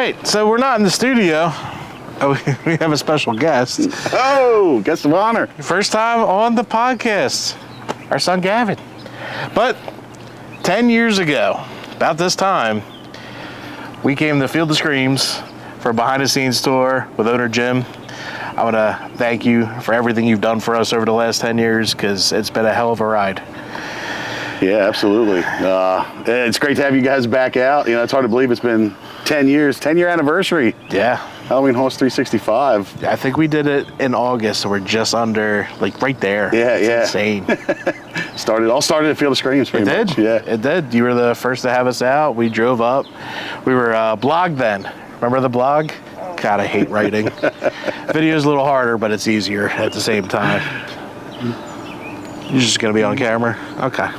right, so we're not in the studio. Oh, we have a special guest. Oh, guest of honor. First time on the podcast, our son Gavin. But 10 years ago, about this time, we came to Field of Screams for a behind-the-scenes tour with owner Jim. I want to thank you for everything you've done for us over the last 10 years because it's been a hell of a ride. Yeah, absolutely. It's great to have you guys back out. You know, it's hard to believe it's been 10 years, 10-year anniversary. Yeah. Halloween Horse 365. I think we did it in August, so we're just under, like, right there. Yeah, it's yeah. insane. All started at Field of Screams pretty much. Yeah. It did. You were the first to have us out. We drove up. We were blog then. Remember the blog? God, I hate writing. Video's a little harder, but it's easier at the same time. You're just going to be on camera? Okay.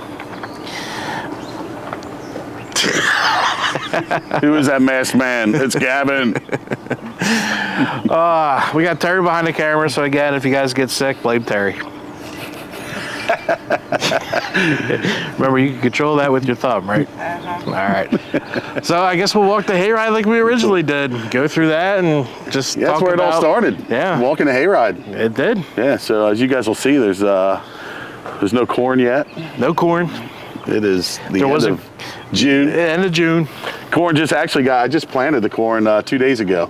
Who is that masked man? It's Gavin. We got Terry behind the camera, so again, if you guys get sick, blame Terry. Remember, you can control that with your thumb, right? All right. So I guess we'll walk the hayride like we originally did. Go through that and just talk that's where about, it all started. Yeah. Walking the hayride. It did. Yeah, so as you guys will see, there's no corn yet. No corn. It is the end of June. End of June. Corn I just planted the corn 2 days ago.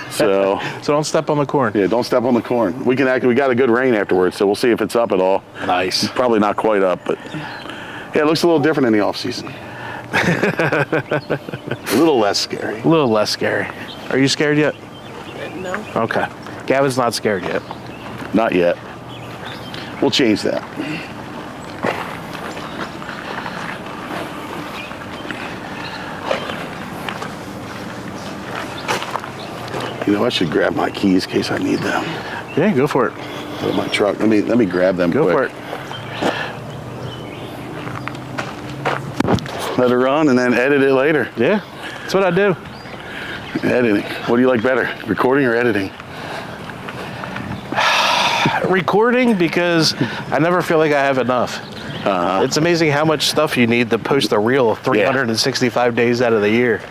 So don't step on the corn. Yeah, don't step on the corn. We got a good rain afterwards, so we'll see if it's up at all. Nice. Probably not quite up, but yeah, it looks a little different in the off season. A little less scary. A little less scary. Are you scared yet? No. Okay. Gavin's not scared yet. Not yet. We'll change that. You know, I should grab my keys in case I need them. Yeah, go for it. Put my truck. Let me grab them Go quick. for it. Let it run and then edit it later. Yeah, that's what I do. Editing. What do you like better, recording or editing? Recording, because I never feel like I have enough. It's amazing how much stuff you need to post a reel 365 days out of the year.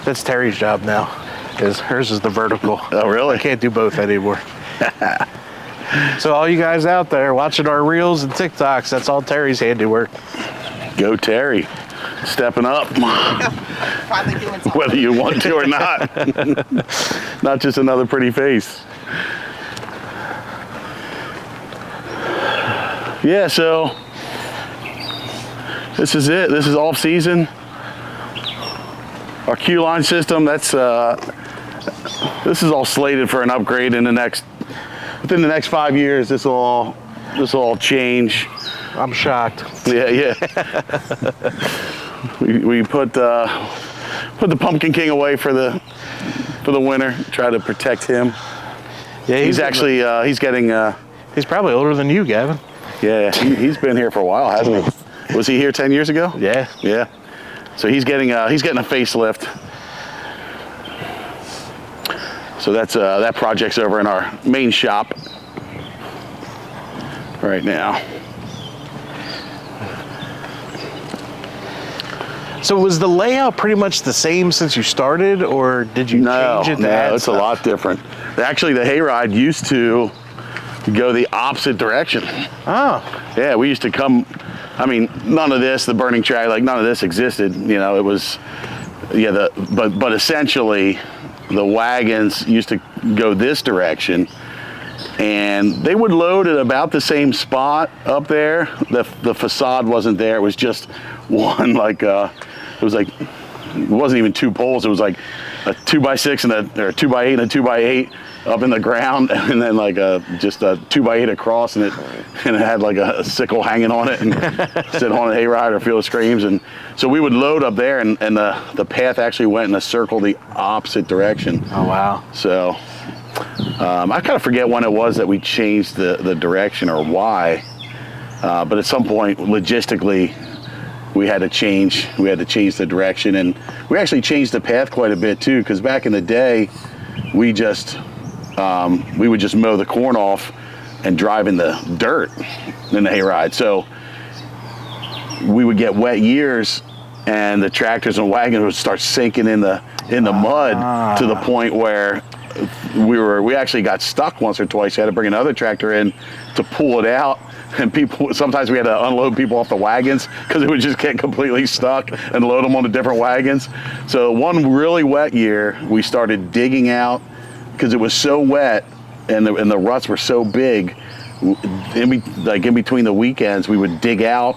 That's Terry's job now. Hers is the vertical. Oh, really? I can't do both anymore. So all you guys out there watching our reels and TikToks, that's all Terry's handiwork. Go Terry. Stepping up. Finally doing something. Whether you want to or not. Not just another pretty face. Yeah, so this is it. This is off season. Our queue line system, this is all slated for an upgrade within the next 5 years. This will all change. I'm shocked. Yeah. we put the Pumpkin King away for the winter. Try to protect him. Yeah, he's getting. He's probably older than you, Gavin. Yeah, he's been here for a while, hasn't he? Was he here 10 years ago? Yeah. Yeah. So he's getting a facelift. So that project's over in our main shop right now. So was the layout pretty much the same since you started, or did you change it? No, it's a lot different. Actually, the hayride used to go the opposite direction. Oh. Yeah, we used to come. I mean, none of this, the burning track, like none of this existed. You know, it was, yeah. But essentially, the wagons used to go this direction, and they would load at about the same spot up there. The facade wasn't there. It was just one, like it wasn't even two poles. It was like a 2x6 or a 2x8 and a 2x8 up in the ground, and then like just a 2x8 across, and it had like a sickle hanging on it, and sit on a hayride or Field of Screams. And so we would load up there, and the path actually went in a circle the opposite direction. Oh wow. So I kind of forget when it was that we changed the direction or why, but at some point logistically we had to change the direction, and we actually changed the path quite a bit too, because back in the day we would just mow the corn off and drive in the dirt in the hayride. So we would get wet years and the tractors and wagons would start sinking in the mud to the point where we actually got stuck once or twice. You had to bring another tractor in to pull it out. And sometimes we had to unload people off the wagons because it would just get completely stuck and load them onto different wagons. So one really wet year, we started digging out because it was so wet and the ruts were so big. In between the weekends, we would dig out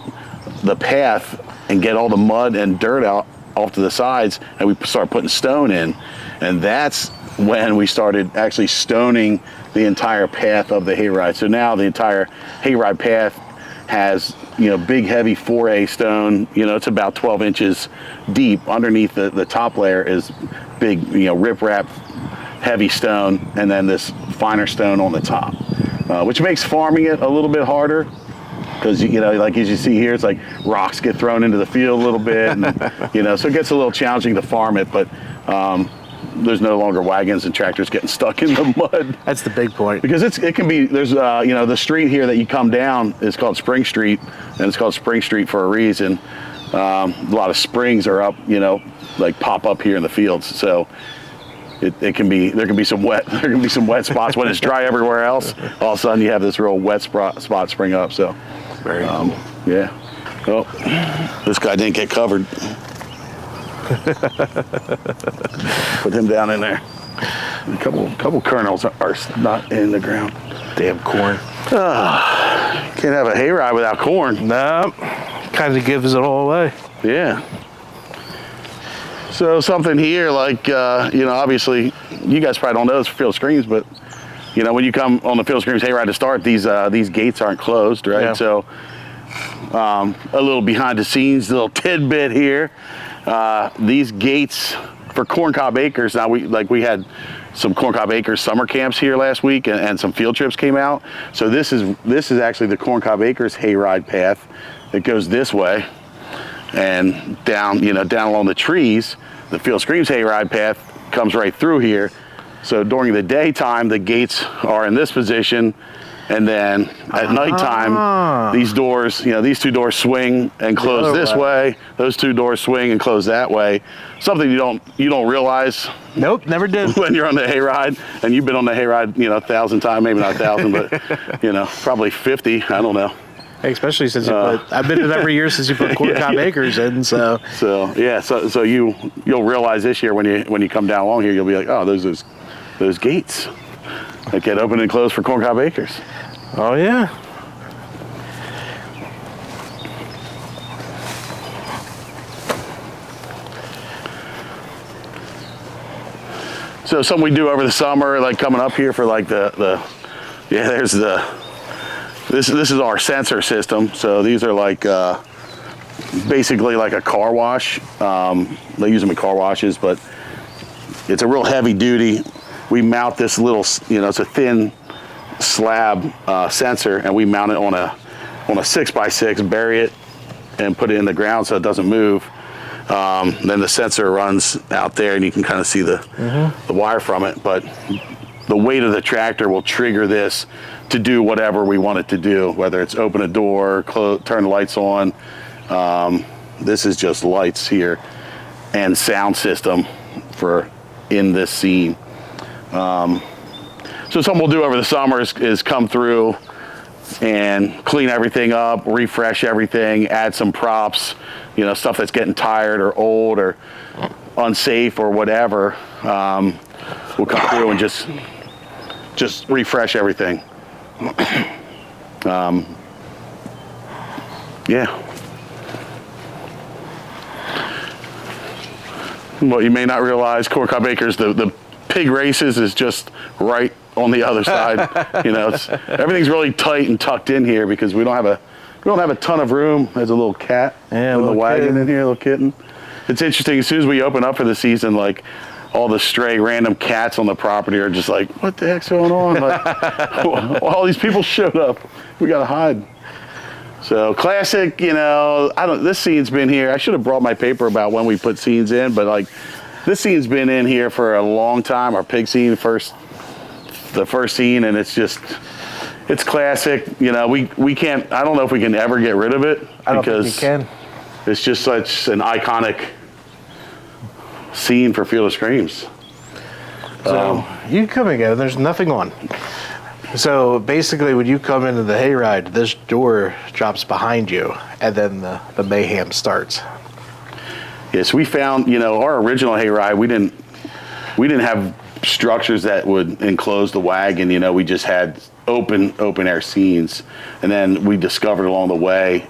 the path and get all the mud and dirt out off to the sides, and we started putting stone in. And that's when we started actually stoning the entire path of the hayride. So now the entire hayride path has, big heavy 4A stone. It's about 12 inches deep. Underneath the top layer is big, riprap, heavy stone, and then this finer stone on the top, which makes farming it a little bit harder. Because, like as you see here, it's like rocks get thrown into the field a little bit, and, so it gets a little challenging to farm it, but there's no longer wagons and tractors getting stuck in the mud. That's the big point. Because it can be, there's, the street here that you come down is called Spring Street, and it's called Spring Street for a reason. A lot of springs are up, pop up here in the fields, so there can be some wet spots when it's dry everywhere else. All of a sudden you have this real wet spot spring up. So very cool. Yeah. Oh, this guy didn't get covered. Put him down in there. A couple kernels are not in the ground. Damn corn. Can't have a hayride without corn. No, kind of gives it all away. Yeah. So something here, like, obviously, you guys probably don't know this for Field Screams, but, when you come on the Field Screams hayride to start, these gates aren't closed, right? Yeah. So a little behind the scenes, little tidbit here. These gates for Cob Acres, now we had some Cob Acres summer camps here last week, and some field trips came out. So this is actually the Cob Acres hayride path. It goes this way. And down along the trees, the Field Screams hayride path comes right through here. So during the daytime, the gates are in this position, and then at nighttime, these doors, these two doors swing and close this way. Those two doors swing and close that way. Something you don't realize. Nope, never did. When you're on the hayride, and you've been on the hayride, 1,000 times, maybe not 1,000, but probably 50. I don't know. Especially since I've been it every year since you put Cob Acres in, so you'll realize this year when you come down along here, you'll be like, oh, those gates that get open and closed for Cob Acres. Oh yeah. So something we do over the summer, like coming up here for like this is our sensor system. So these are like basically like a car wash. They use them in car washes, but it's a real heavy duty. We mount this little, it's a thin slab sensor, and we mount it on a 6x6, bury it, and put it in the ground so it doesn't move. Then the sensor runs out there, and you can kind of see the wire from it. But the weight of the tractor will trigger this to do whatever we want it to do, whether it's open a door, turn the lights on. This is just lights here and sound system for in this scene. So something we'll do over the summer is come through and clean everything up, refresh everything, add some props, stuff that's getting tired or old or unsafe or whatever. We'll come through and just refresh everything. Yeah. What you may not realize, Cob Acres, the pig races is just right on the other side. Everything's really tight and tucked in here because we don't have a ton of room. There's a little cat in the wagon kitten in here, a little kitten. It's interesting. As soon as we open up for the season, like all the stray random cats on the property are just like, what the heck's going on? Like, all these people showed up. We gotta hide. So classic, this scene's been here. I should have brought my paper about when we put scenes in, but like this scene's been in here for a long time. Our pig scene, the first scene, and it's classic. We can't, I don't know if we can ever get rid of it. I don't think we can. it's just such an iconic scene for Field of Screams. So you come again, there's nothing on. So basically when you come into the hayride, this door drops behind you and then the mayhem starts. Yes, we found, you know, our original hayride, we didn't have structures that would enclose the wagon, you know, we just had open air scenes. And then we discovered along the way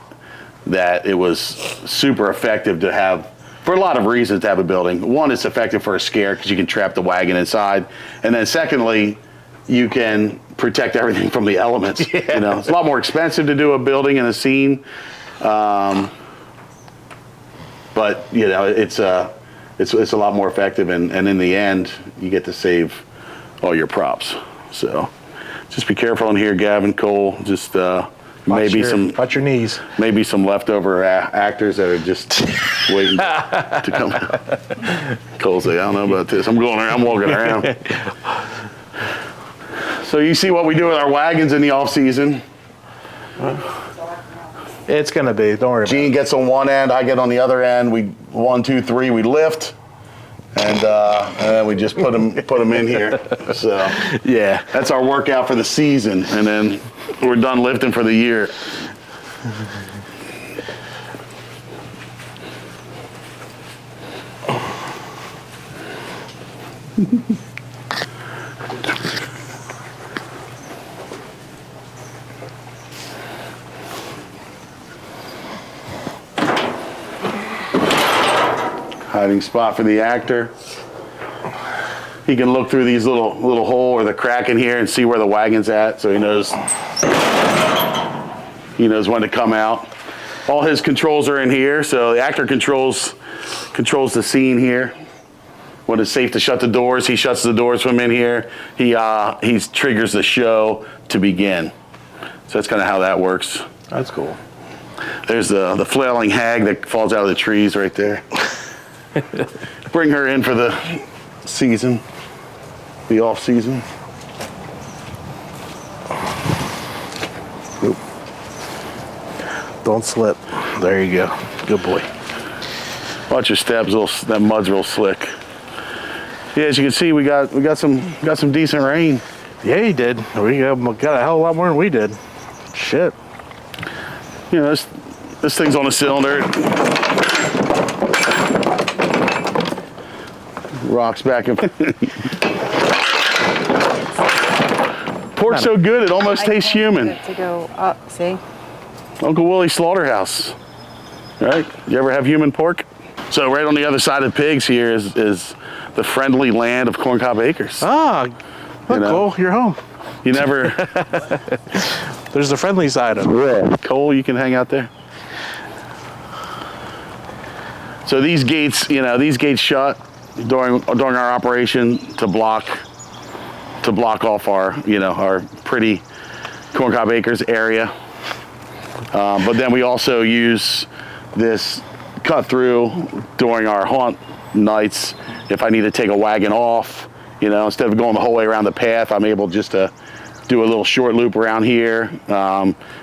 that it was super effective to have, for a lot of reasons, to have a building. One, it's effective for a scare because you can trap the wagon inside. And then secondly, you can protect everything from the elements. Yeah. You know, it's a lot more expensive to do a building and a scene. But you know, it's a lot more effective, and in the end, you get to save all your props. So just be careful in here, Gavin, Cole. Just watch your knees. Maybe some leftover actors that are just waiting to come out. Cole's like, I don't know about this. I'm walking around. So you see what we do with our wagons in the off season. It's gonna be. Don't worry. Gene gets on one end, I get on the other end. We 1, 2, 3. We lift, and then we just put them in here. So yeah, that's our workout for the season, and then we're done lifting for the year. Hiding spot for the actor. He can look through these little hole or the crack in here and see where the wagon's at, so he knows when to come out. All his controls are in here, so the actor controls the scene here. When it's safe to shut the doors, he shuts the doors from in here. He triggers the show to begin. So that's kind of how that works. That's cool. There's the flailing hag that falls out of the trees right there. Bring her in for the season, the off season. Oop. Don't slip. There you go. Good boy. Watch your steps. That mud's real slick. Yeah, as you can see, we got some decent rain. Yeah, you did. We got a hell of a lot more than we did. Shit. You know, this thing's on a cylinder. Rocks back and pork's so good it almost tastes human. Get it to go up, see? Uncle Willie's Slaughterhouse, right? You ever have human pork? So right on the other side of pigs here is the friendly land of Cob Acres. Ah, look, Cole, you're home. You never. There's the friendly side of it. Yeah. Cole, you can hang out there. So these gates shut during our operation to block off our pretty Cob Acres area. But then we also use this cut through during our haunt nights. If I need to take a wagon off, instead of going the whole way around the path, I'm able just to do a little short loop around here.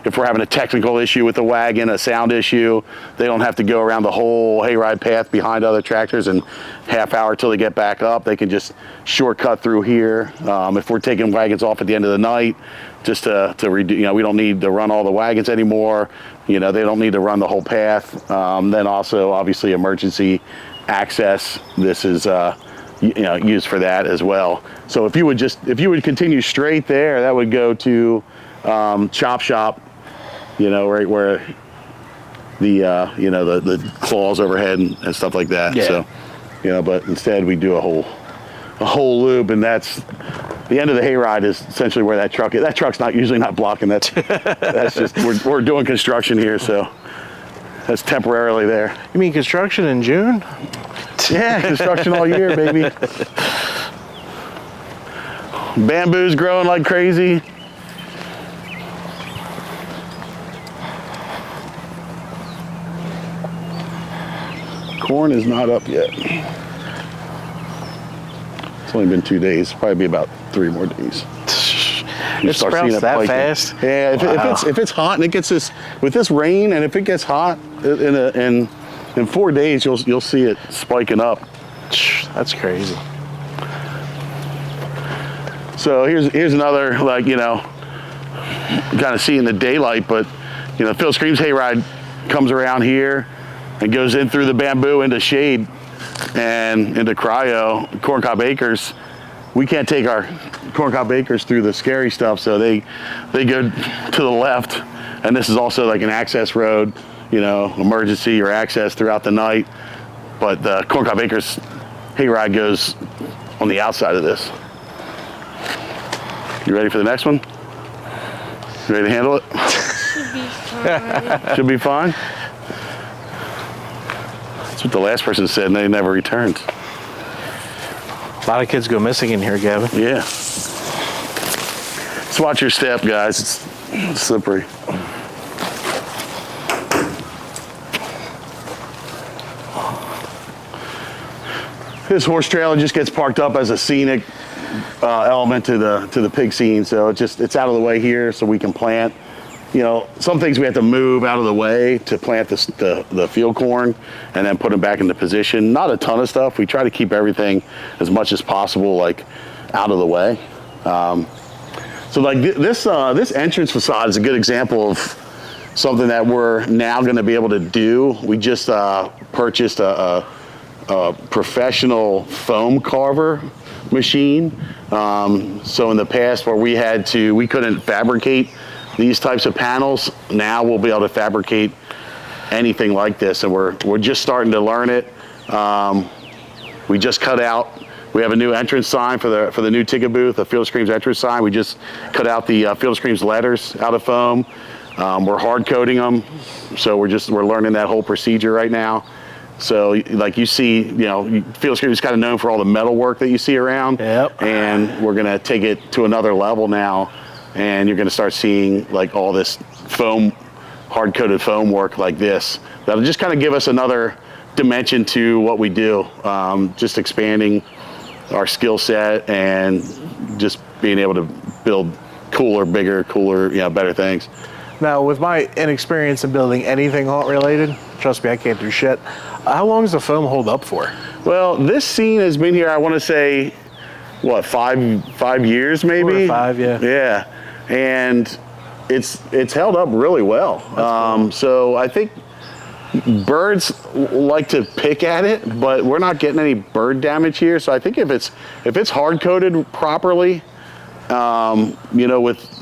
If we're having a technical issue with the wagon, a sound issue, they don't have to go around the whole hayride path behind other tractors and half hour till they get back up. They can just shortcut through here. If we're taking wagons off at the end of the night, just to redo, we don't need to run all the wagons anymore. They don't need to run the whole path. Then also, obviously, emergency access. This is used for that as well. So if you would continue straight there, that would go to Chop Shop, right where the claws overhead and stuff like that. Yeah. So, but instead we do a whole loop, and that's the end of the hayride is essentially where that truck is. That truck's usually not blocking. That's just we're doing construction here, so that's temporarily there. You mean construction in June? Yeah, construction all year, baby. Bamboo's growing like crazy. Corn is not up yet. It's only been 2 days. Probably be about 3 more days. It sprouts that fast? Yeah, if it's hot and it gets with this rain, and if it gets hot in in 4 days, you'll see it spiking up. That's crazy. So here's another, like, you know, kind of see in the daylight, but, you know, Field Screams Hayride comes around here and goes in through the bamboo into shade and into Cob Acres. We can't take our Cob Acres through the scary stuff, so they go to the left, and this is also like an access road, you know, emergency or access throughout the night. But the Cob Acres Hayride goes on the outside of this. You ready for the next one? You ready to handle it? Should be fine. Should be fine? That's what the last person said, and they never returned. A lot of kids go missing in here, Gavin. Yeah. Just watch your step, guys. It's slippery. This horse trailer just gets parked up as a scenic element to the pig scene, so it's out of the way here so we can plant. You know, some things we have to move out of the way to plant the field corn and then put them back into position. Not a ton of stuff. We try to keep everything as much as possible like out of the way. So like this entrance facade is a good example of something that we're now going to be able to do. We just purchased a professional foam carver machine. So in the past where we couldn't fabricate these types of panels, now we'll be able to fabricate anything like this, and we're just starting to learn it. We just cut out, we have a new entrance sign for the new ticket booth, the Field of Screams entrance sign. We just cut out the Field of Screams letters out of foam. We're hard coating them, so we're learning that whole procedure right now. So like you see, you know, Field of Screams is kind of known for all the metal work that you see around. Yep. And we're gonna take it to another level now, and you're gonna start seeing like all this foam, hard-coated foam work like this. That'll just kind of give us another dimension to what we do, just expanding our skill set and just being able to build cooler, bigger, better things. Now, with my inexperience in building anything haunt related, trust me, I can't do shit. How long does the foam hold up for? Well, this scene has been here, I want to say, what, 5 years maybe? 4 or 5, yeah. Yeah, and it's held up really well. Cool. So I think birds like to pick at it, but we're not getting any bird damage here. So I think if it's hard coated properly, you know, with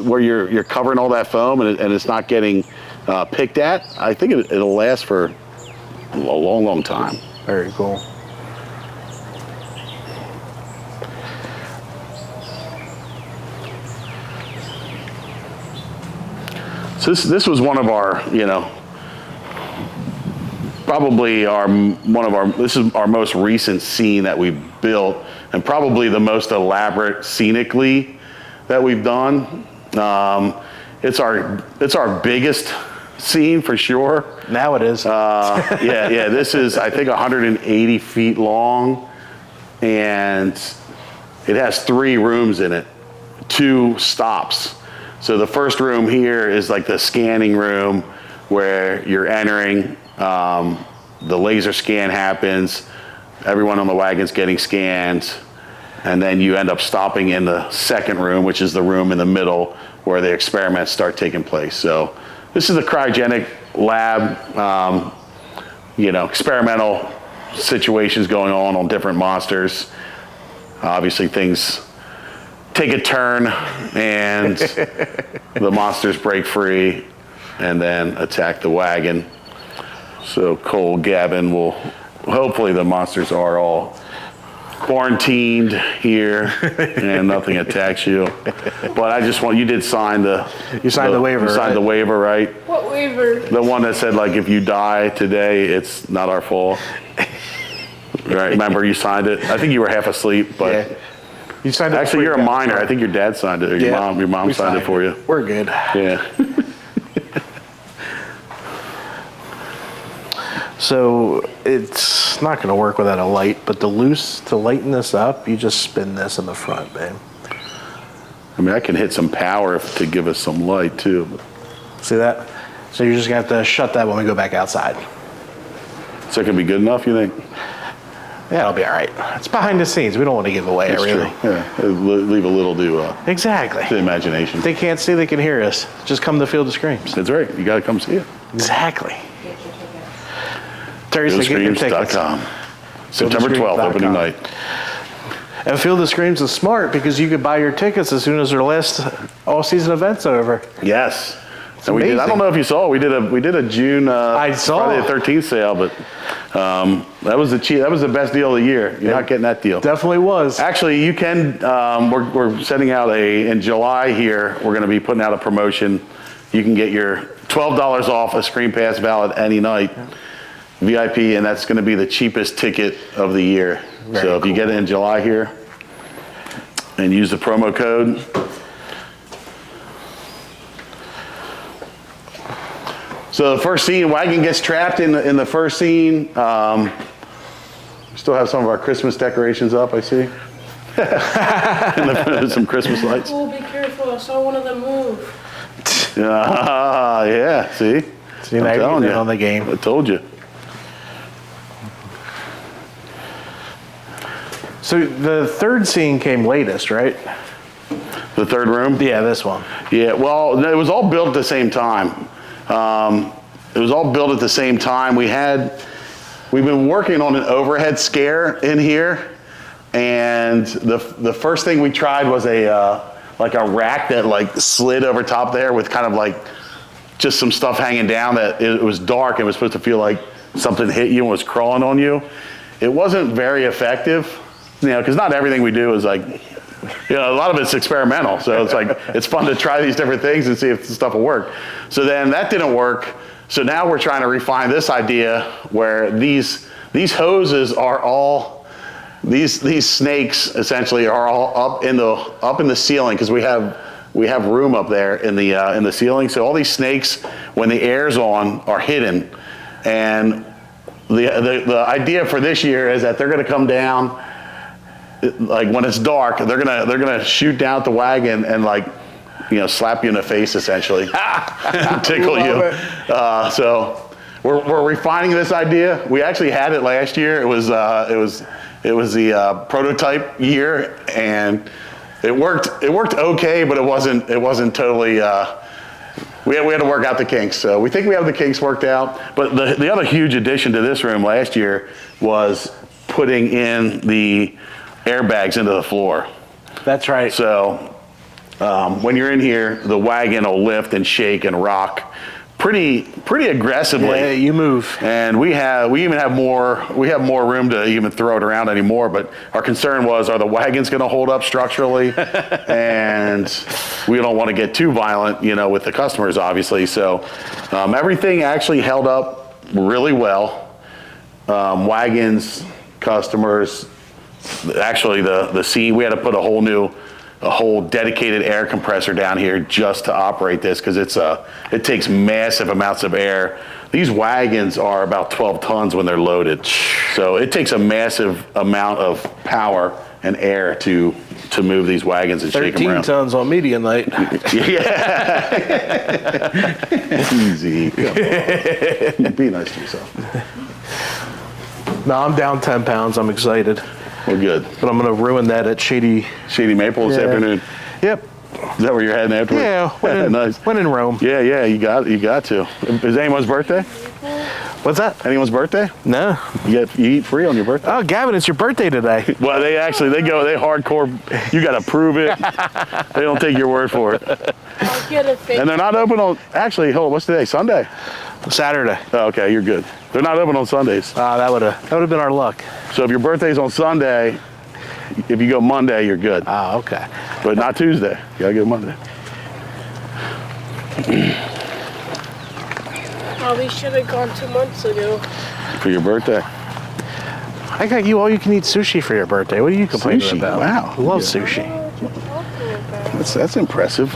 where you're covering all that foam and it's not getting picked at, I think it'll last for a long, long time. Very cool. So this was one of our, you know, probably this is our most recent scene that we built, and probably the most elaborate scenically that we've done. It's our biggest scene for sure. Now it is. Yeah. This is, I think, 180 feet long, and it has 3 rooms in it, 2 stops. So the first room here is like the scanning room where you're entering, the laser scan happens, everyone on the wagon's getting scanned, and then you end up stopping in the second room, which is the room in the middle where the experiments start taking place. So this is the cryogenic lab, you know, experimental situations going on different monsters. Obviously things take a turn and the monsters break free and then attack the wagon. So Cole, Gavin will, hopefully the monsters are all quarantined here and nothing attacks you. But I just want, you did sign the... You signed the waiver, You signed the waiver, right? What waiver? The one that said, like, if you die today, it's not our fault. Right, remember you signed it? I think you were half asleep, but... Yeah. You signed it. Actually, you're a minor. I think your dad signed it, or your mom signed it for you. We're good. Yeah. So it's not going to work without a light, but to lighten this up, you just spin this in the front, babe. I mean, I can hit some power to give us some light too. See that? So you're just going to have to shut that when we go back outside. So it can be good enough, you think? Yeah, it'll be all right. It's behind the scenes. We don't want to give away That's everything. true. Yeah, leave a little to Exactly. the imagination. If they can't see, they can hear us. Just come to Field of Screams. That's right. You got to come see it. Exactly. Terry said get your tickets. FieldofScreams.com. September 12th, opening night. And Field of Screams is smart because you could buy your tickets as soon as their last all-season event's over. Yes. And we amazing. did. I don't know if you saw. We did a June. I saw. Friday the 13th sale, but that was the best deal of the year. You're not getting that deal. Definitely was. Actually, you can. We're sending out in July here. We're going to be putting out a promotion. You can get your $12 off a Screen Pass valid any night, VIP, and that's going to be the cheapest ticket of the year. So if you get it in July here and use the promo code. So the first scene, wagon gets trapped in the first scene. We still have some of our Christmas decorations up, I see. And some Christmas lights. Oh, be careful. I saw one of them move. Yeah, see? See, now you're getting in on the game. I told you. So the third scene came latest, right? The third room? Yeah, this one. Yeah, well, it was all built at the same time. It was all built at the same time. We've been working on an overhead scare in here, and the first thing we tried was like a rack that like slid over top there with kind of like just some stuff hanging down that it was dark and it was supposed to feel like something hit you and was crawling on you. It wasn't very effective, because not everything we do is like, a lot of it's experimental. So it's like, it's fun to try these different things and see if the stuff will work. So then that didn't work. So now we're trying to refine this idea where these hoses are all, these snakes essentially are all up in the ceiling, because we have room up there in the ceiling. So all these snakes, when the air's on, are hidden. And the idea for this year is that they're going to come down, like when it's dark, they're gonna shoot down at the wagon and like, slap you in the face essentially, tickle you. So we're refining this idea. We actually had it last year. It was the prototype year, and it worked okay, but it wasn't totally. We had to work out the kinks. So we think we have the kinks worked out. But the other huge addition to this room last year was putting in the airbags into the floor. That's right. So when you're in here, the wagon will lift and shake and rock pretty aggressively. Yeah, you move. And we even have more room to even throw it around anymore. But our concern was, are the wagons going to hold up structurally? And we don't want to get too violent, with the customers, obviously. So everything actually held up really well. Wagons, customers. Actually, the scene, we had to put a whole dedicated air compressor down here just to operate this, because it takes massive amounts of air. These wagons are about 12 tons when they're loaded, so it takes a massive amount of power and air to move these wagons and shake them 13 around. tons on media night. Yeah. Easy. Come on. Be nice to yourself. No, I'm down 10 pounds. I'm excited. Well, good. But I'm going to ruin that at Shady Maple this afternoon. Yep. Is that where you're heading afterwards? Yeah, when in Rome. Yeah, you got to. Is anyone's birthday? What's that? Anyone's birthday? No. You eat free on your birthday? Oh, Gavin, it's your birthday today. Well, they hardcore. You got to prove it. They don't take your word for it. I'll get a fake. And they're not open on. Actually, hold on. What's today? Sunday. Saturday. Oh, okay, you're good. They're not open on Sundays. That would have been our luck. So if your birthday's on Sunday, if you go Monday, you're good. Oh, okay. But not Tuesday. You gotta go Monday. Oh, we should have gone 2 months ago. For your birthday. I got you all-you-can-eat sushi for your birthday. What are you complaining Sushi? about? Wow. I love sushi. What are you talking about? That's impressive.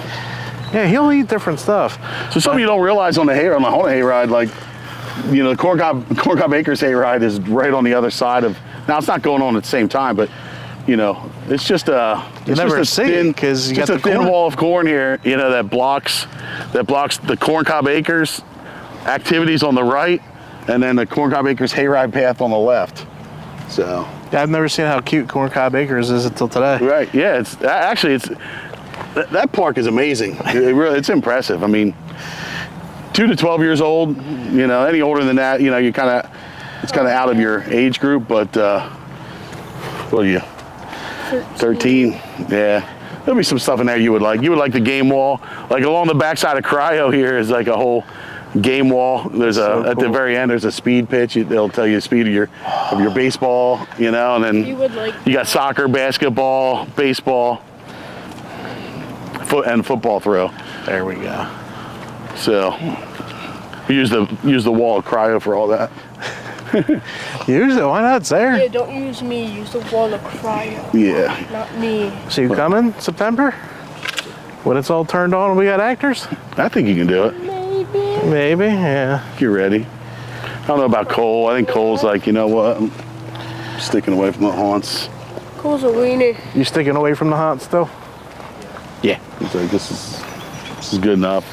Yeah, he'll eat different stuff. So something you don't realize on the Haunted Hayride, like, the Cob Acres Hayride is right on the other side of. Now it's not going on at the same time, but it's just a. You never see it because you got the thin corn. wall of corn here, that blocks the Corn Cob Acres activities on the right, and then the Cob Acres Hayride path on the left. So. Yeah, I've never seen how cute Cob Acres is until today. Right. Yeah. It's actually that park is amazing. It's impressive. I mean, 2 to 12 years old. You know, any older than that, you know, it's kind of out of your age group. But what are you? 13. Yeah. There'll be some stuff in there you would like. You would like the game wall. Like along the backside of Cryo here is like a whole game wall. There's at the very end there's a speed pitch. They'll tell you the speed of your baseball, you know, and then you got soccer, basketball, baseball, and football throw. There we go. So we use the wall of Cryo for all that. Use it. Why not? It's there. Yeah, don't use me. Use the wall of Cryo. Yeah. Not me. So you coming September? When it's all turned on and we got actors? I think you can do it. Maybe. Maybe, yeah. If you're ready. I don't know about Cole. I think Cole's like, you know what? I'm sticking away from the haunts. Cole's a weenie. You sticking away from the haunt still? Yeah. He's like, this is good enough.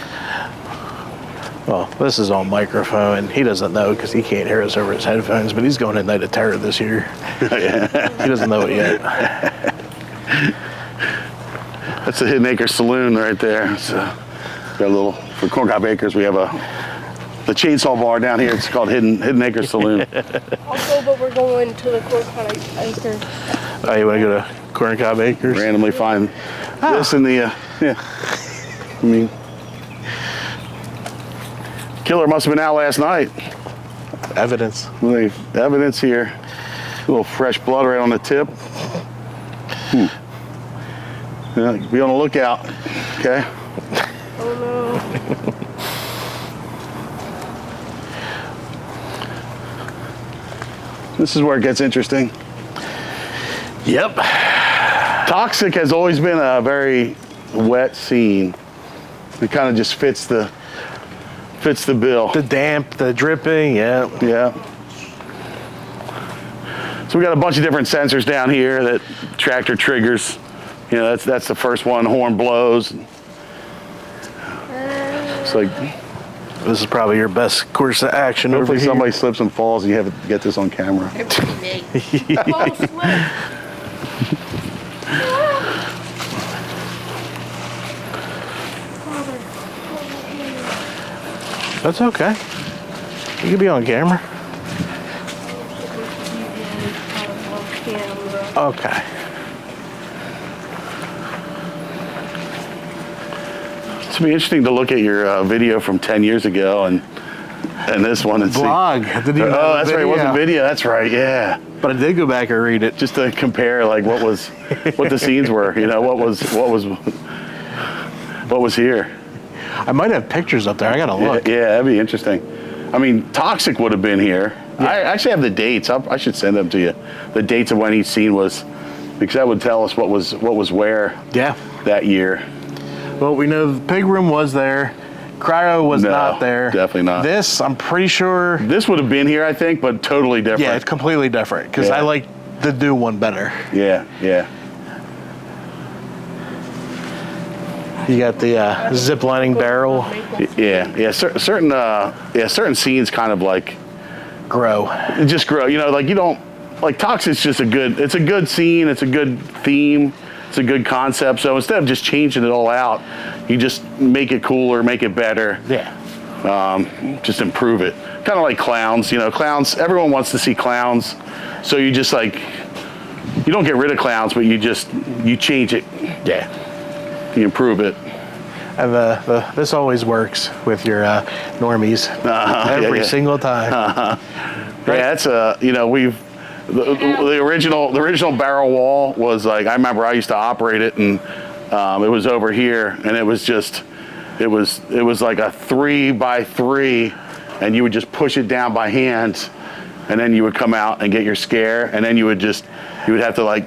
Well, this is on microphone. He doesn't know because he can't hear us over his headphones, but he's going to Night of Terror this year. He doesn't know it yet. That's the Hidden Acres Saloon right there. So, got a little, for Cob Acres, we have the chainsaw bar down here. It's called Hidden Acres Saloon. Also, but we're going to the Cob Acres. Oh, you want to go to Cob Acres? Randomly find this in the, yeah. I mean, killer must have been out last night. Evidence. Evidence here. A little fresh blood right on the tip. Yeah, be on the lookout. Okay. Oh no. This is where it gets interesting. Yep. Toxic has always been a very wet scene. It kind of just fits the bill. The damp, the dripping, yeah. Yeah. So we got a bunch of different sensors down here that tractor triggers. You know, that's the first one. Horn blows. It's like, This is probably your best course of action over hopefully here. somebody slips and falls and you have to get this on camera. no. Close slip. That's okay. You can be on camera. Okay. It's gonna be interesting to look at your video from 10 years ago and this one and Vlog. see. I didn't even have a Oh, that's right. It wasn't video. video. That's right. Yeah. But I did go back and read it. Just to compare, like what the scenes were. You know, what was here. I might have pictures up there. I gotta look. Yeah, that'd be interesting. I mean, Toxic would have been here. Yeah. I actually have the dates. I should send them to you. The dates of when each scene was, because that would tell us what was where Yeah. that year. Well, we know the pig room was there. Cryo was No, not there. definitely not. This, I'm pretty sure. This would have been here, I think, but totally different. Yeah, it's completely different because Yeah. I like the new one better. Yeah, yeah. You got the zip lining barrel Yeah. Certain scenes kind of like grow. just grow. You know, like you don't like Toxic's just it's a good scene, it's a good theme, it's a good concept. So instead of just changing it all out, you just make it cooler, make it better. Yeah. Just improve it. Kind of like clowns, you know, clowns, everyone wants to see clowns. So you just like, you don't get rid of clowns, but you change it. Yeah. You improve it. And this always works with your normies every single time. Yeah, that's you know, the original barrel wall was like, I remember I used to operate it and it was over here and it was like a 3x3 and you would just push it down by hand and then you would come out and get your scare and then you would have to like,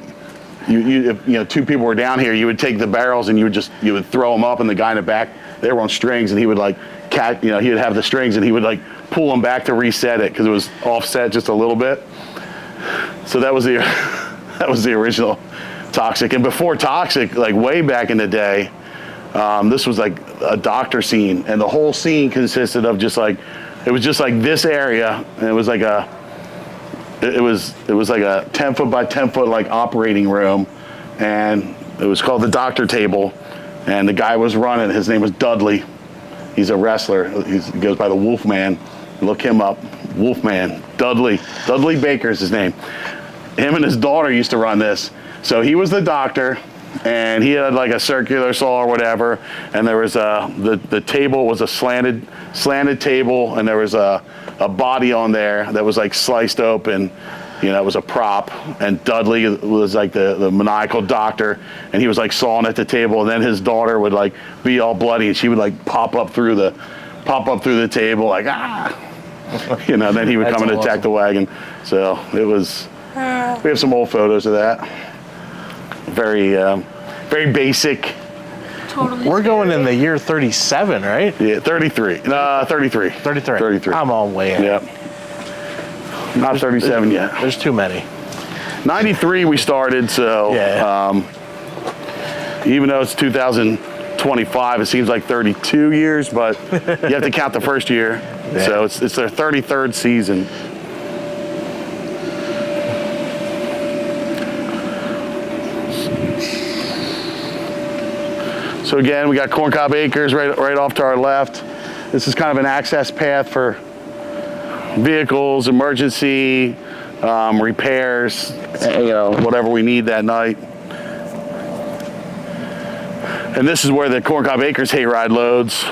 if, you know, two people were down here, you would take the barrels and you would throw them up and the guy in the back, they were on strings and he would like he would have the strings and he would like pull them back to reset it because it was offset just a little bit. So that was the original Toxic. And before Toxic, like way back in the day, this was like a doctor scene and the whole scene consisted of just like It was just like this area, and it was like a 10 foot by 10 foot like operating room, and it was called the doctor table, and the guy was running. His name was Dudley. He's a wrestler. He goes by the Wolfman. Look him up. Wolfman. Dudley Baker is his name. Him and his daughter used to run this. So he was the doctor, and he had like a circular saw or whatever, and there was the table was a slanted table, and there was a body on there that was like sliced open. You know, it was a prop, and Dudley was like the maniacal doctor, and he was like sawing at the table, and then his daughter would like be all bloody, and she would like pop up through the table like you know, then he would come and attack the wagon. So it was, we have some old photos of that. Very basic. Totally. We're going in the year 37, right? Yeah, 33. 33. 33. I'm all way ahead. Yep. Not 37 yet. There's too many. 93 we started, so Yeah. Even though it's 2025, it seems like 32 years, but you have to count the first year. Yeah. So it's their 33rd season. So again, we got Cob Acres right off to our left. This is kind of an access path for vehicles, emergency, repairs, you know, whatever we need that night. And this is where the Cob Acres hayride loads,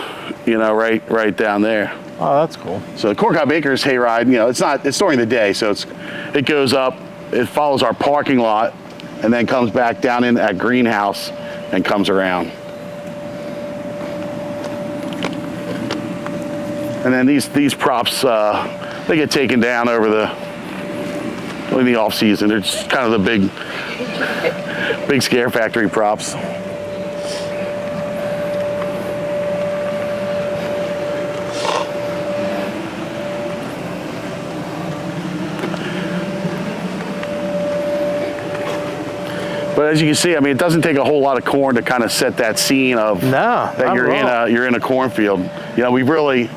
you know, right down there. Oh, that's cool. So the Cob Acres hayride, you know, it's during the day, so it goes up, it follows our parking lot, and then comes back down in that greenhouse and comes around. And then these props, they get taken down in the off season. They're just kind of the big scare factory props. But as you can see, I mean, it doesn't take a whole lot of corn to kind of set that scene of that you're in a cornfield. You know, we really.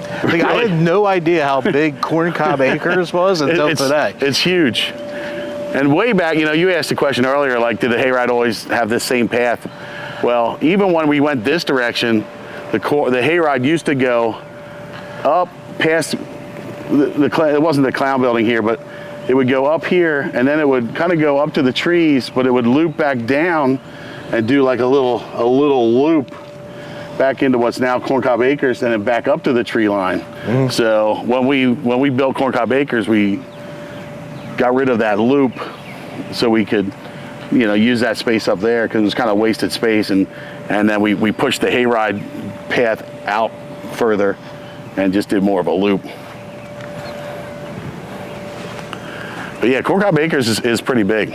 I had no idea how big Cob Acres was until today. It's huge. And way back, you know, you asked the question earlier, like, did the hayride always have this same path? Well, even when we went this direction, the hayride used to go up past it wasn't the clown building here, but it would go up here, and then it would kind of go up to the trees, but it would loop back down and do like a little loop back into what's now Cob Acres, and then back up to the tree line. Mm. So when we built Cob Acres, we got rid of that loop so we could, you know, use that space up there because it was kind of wasted space, and then we pushed the hayride path out further and just did more of a loop. But yeah, Cob Acres is pretty big.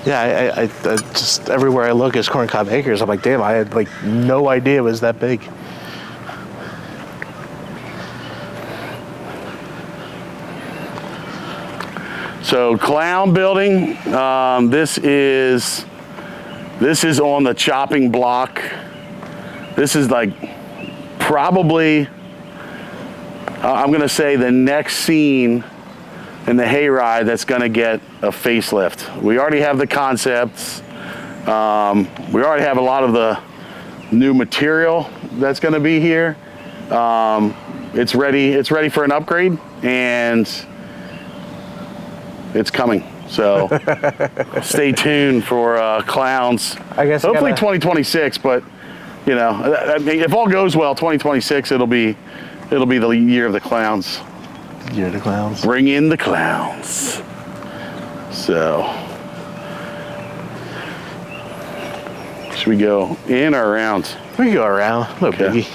Yeah, I just everywhere I look is Cob Acres. I'm like, damn, I had like no idea it was that big. So clown building, this is on the chopping block. This is like probably, I'm gonna say the next scene in the hayride that's gonna get a facelift. We already have the concepts. We already have a lot of the new material that's gonna be here. It's ready for an upgrade, and it's coming. So stay tuned for clowns. I guess hopefully 2026, but you know, I mean, if all goes well, 2026 it'll be the year of the clowns. Year of the clowns. Bring in the clowns. So should we go in or around? We can go around. No biggie.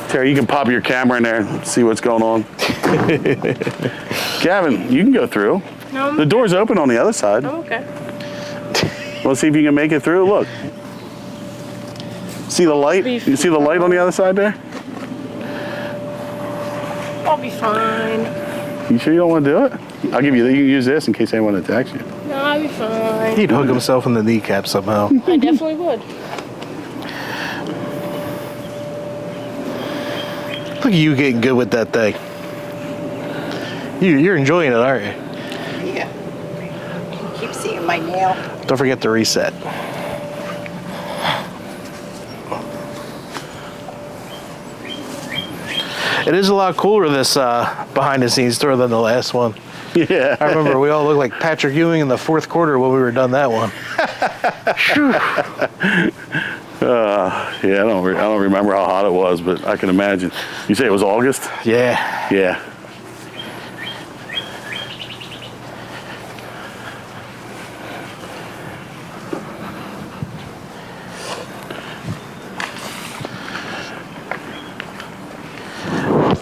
Terry, you can pop your camera in there and see what's going on. Gavin, you can go through. No, the door's open on the other side. I'm okay. Let's see if you can make it through. Look. See the light? You see the light on the other side there? I'll be fine. You sure you don't want to do it? I'll give you, you can use this in case anyone attacks you. No, I'll be fine. He'd hook himself in the kneecap somehow. I definitely would. Look at you getting good with that thing. You're enjoying it, aren't you? Yeah. Keep seeing my nail. Don't forget to reset. It is a lot cooler, this behind the scenes tour, than the last one. Yeah. I remember we all looked like Patrick Ewing in the fourth quarter when we were done that one. Yeah, I don't remember how hot it was, but I can imagine. You say it was August? Yeah. Yeah.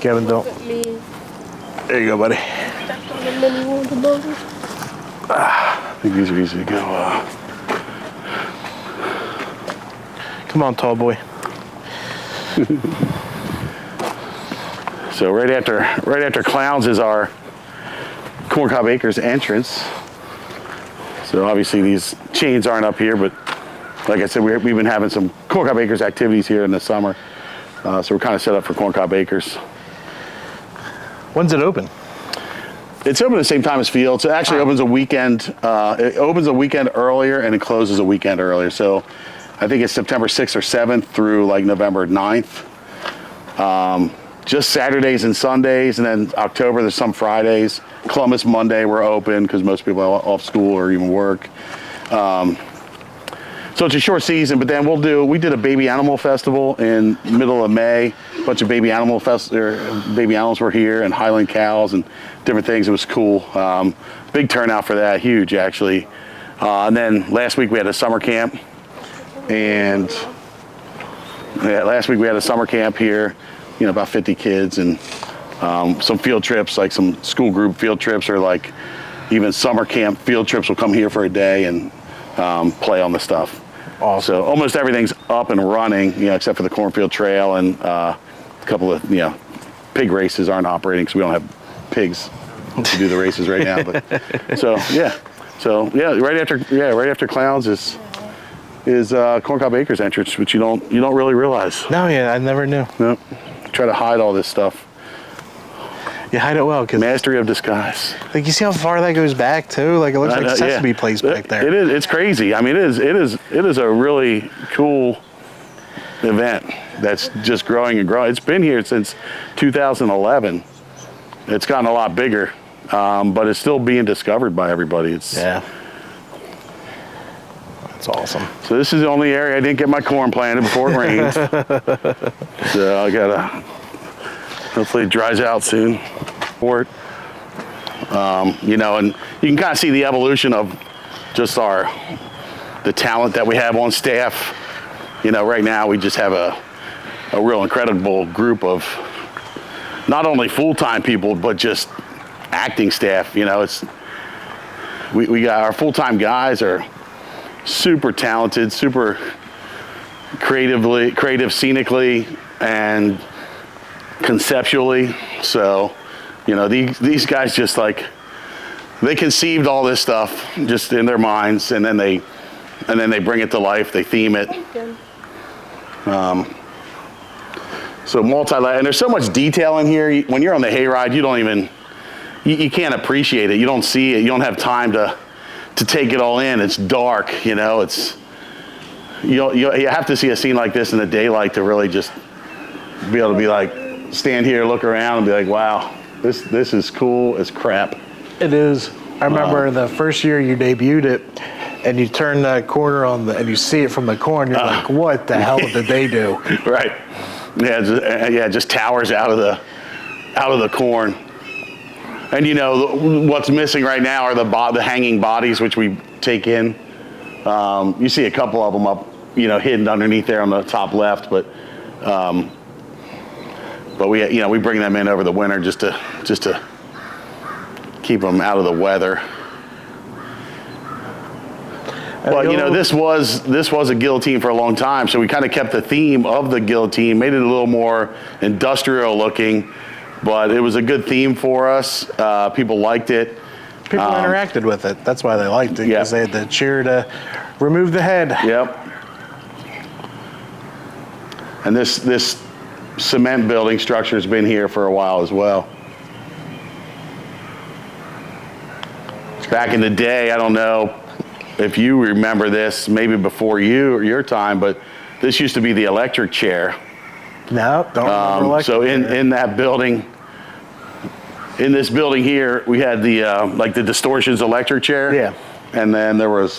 Kevin, don't. Look at me. There you go, buddy. Stepped on the mini water bottle. I think these are easy to go. Come on, tall boy. So right after Clowns is our Cob Acres entrance. So obviously these chains aren't up here, but like I said, we've been having some Cob Acres activities here in the summer. So we're kind of set up for Cob Acres. When's it open? It's open at the same time as Fields. It actually opens a weekend. It opens a weekend earlier and it closes a weekend earlier. So I think it's September 6th or 7th through like November 9th. Just Saturdays and Sundays, and then October there's some Fridays. Columbus Monday we're open because most people are off school or even work. So it's a short season, but then we did a baby animal festival in middle of May. A bunch of baby animals were here, and Highland cows and different things. It was cool. Big turnout for that, huge actually. And then last week we had a summer camp, and last week we had a summer camp here. About 50 kids, and some field trips, like some school group field trips, or like even summer camp field trips will come here for a day and play on the stuff. Awesome. So almost everything's up and running, except for the Cornfield Trail, and a couple of pig races aren't operating because we don't have pigs to do the races right now. But right after Clowns is Cob Acres entrance, which you don't really realize. No, yeah, I never knew. Nope. Try to hide all this stuff. You hide it well, because Mastery of disguise. like you see how far that goes back too. Like it looks like Sesame Place back there. It is. It's crazy. I mean, it is a really cool event that's just growing and growing. It's been here since 2011. It's gotten a lot bigger, but it's still being discovered by everybody. Yeah. That's awesome. So this is the only area I didn't get my corn planted before it rained. So I gotta, hopefully it dries out soon for it. And you can kind of see the evolution of just the talent that we have on staff. Right now we just have a real incredible group of not only full-time people, but just acting staff. We got our full-time guys are super talented, super creative scenically and conceptually. So, these guys just they conceived all this stuff just in their minds, and then they bring it to life. They theme it. So multi-layer, and there's so much detail in here. When you're on the hayride, you can't appreciate it. You don't see it. You don't have time to take it all in. It's dark, you have to see a scene like this in the daylight to really just be able to be like, stand here, look around, and be like, wow, this is cool as crap. It is. I remember the first year you debuted it, and you turn that corner and you see it from the corner. You're like, what the hell did they do? Right. Yeah. It just towers out of the corn. And what's missing right now are the hanging bodies, which we take in. You see a couple of them up, hidden underneath there on the top left, but we bring them in over the winter just to keep them out of the weather. Well, this was a guillotine for a long time, so we kind of kept the theme of the guillotine, made it a little more industrial looking. But it was a good theme for us. People liked it. People interacted with it. That's why they liked it, because they had to cheer to remove the head. Yep. And this cement building structure's been here for a while as well. Back in the day, I don't know if you remember this, maybe before your time, but this used to be the electric chair. No, don't remember electric So chair. in that building, in this building here, we had the like the distortions electric chair. Yeah. And then there were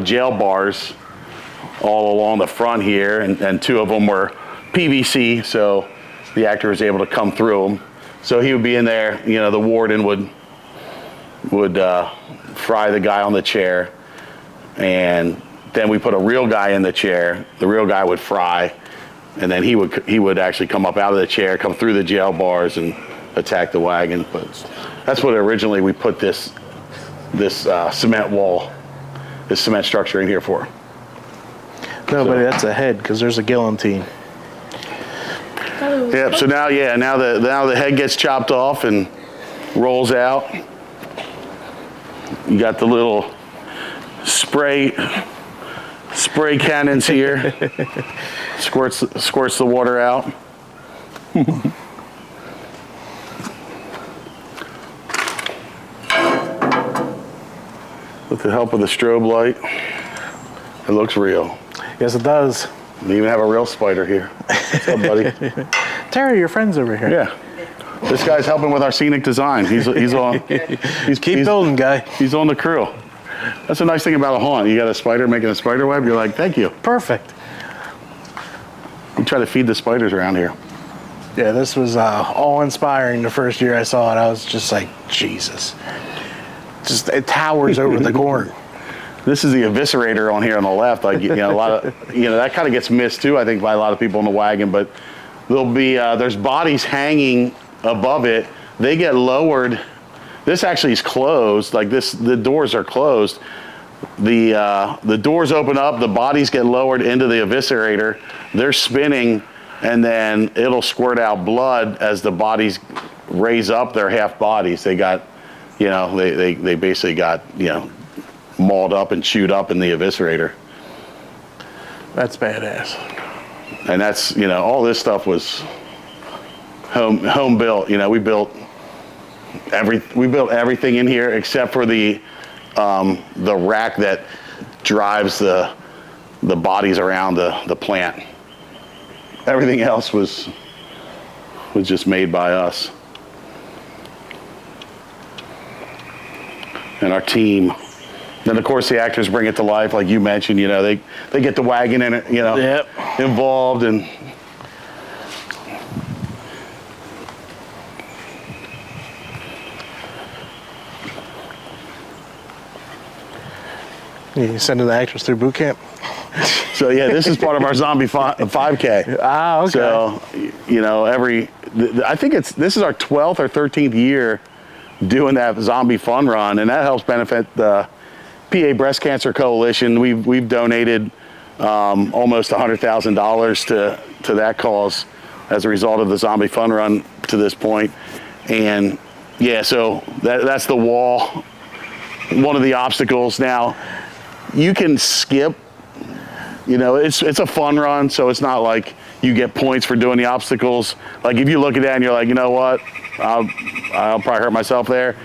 jail bars all along the front here, and 2 of them were PVC, so the actor was able to come through them. So he would be in there, you know, the warden would fry the guy on the chair, and then we put a real guy in the chair. The real guy would fry, and then he would actually come up out of the chair, come through the jail bars, and attack the wagon. But that's what originally we put this cement wall, this cement structure in here for. No, but that's a head because there's a guillotine. Yep. So now the head gets chopped off and rolls out. You got the little spray cannons here. squirts the water out. With the help of the strobe light, it looks real. Yes, it does. We even have a real spider here. What's up, buddy? Terry, your friend's over here. Yeah. This guy's helping with our scenic design. He's on. Keep building, guy. He's on the crew. That's a nice thing about a haunt. You got a spider making a spider web. You're like, thank you. Perfect. We try to feed the spiders around here. Yeah, this was awe-inspiring the first year I saw it. I was just like, Jesus. Just it towers over the corn. This is the eviscerator on here on the left. Like, you know, a lot of, you know, that kind of gets missed too, I think, by a lot of people in the wagon. But there'll be there's bodies hanging above it. They get lowered. This actually is closed. Like this, the doors are closed. The doors open up. The bodies get lowered into the eviscerator. They're spinning, and then it'll squirt out blood as the bodies raise up their half bodies. They got, you know, they basically got, you know, mauled up and chewed up in the eviscerator. That's badass. And that's, you know, all this stuff was home built. You know, we built everything in here except for the rack that drives the bodies around the plant. Everything else was just made by us. And our team. Then of course the actors bring it to life, like you mentioned. You know, they get the wagon in it, you know, yep, involved, and you sending the actors through boot camp. so yeah, this is part of our zombie 5K. Ah, okay. So, you know, I think this is our 12th or 13th year doing that zombie fun run, and that helps benefit the PA Breast Cancer Coalition. We've donated almost $100,000 to that cause as a result of the zombie fun run to this point. And yeah, so that's the wall, one of the obstacles. Now you can skip, you know, it's a fun run, so it's not like you get points for doing the obstacles. Like if you look at that and you're like, you know what, I'll probably hurt myself there,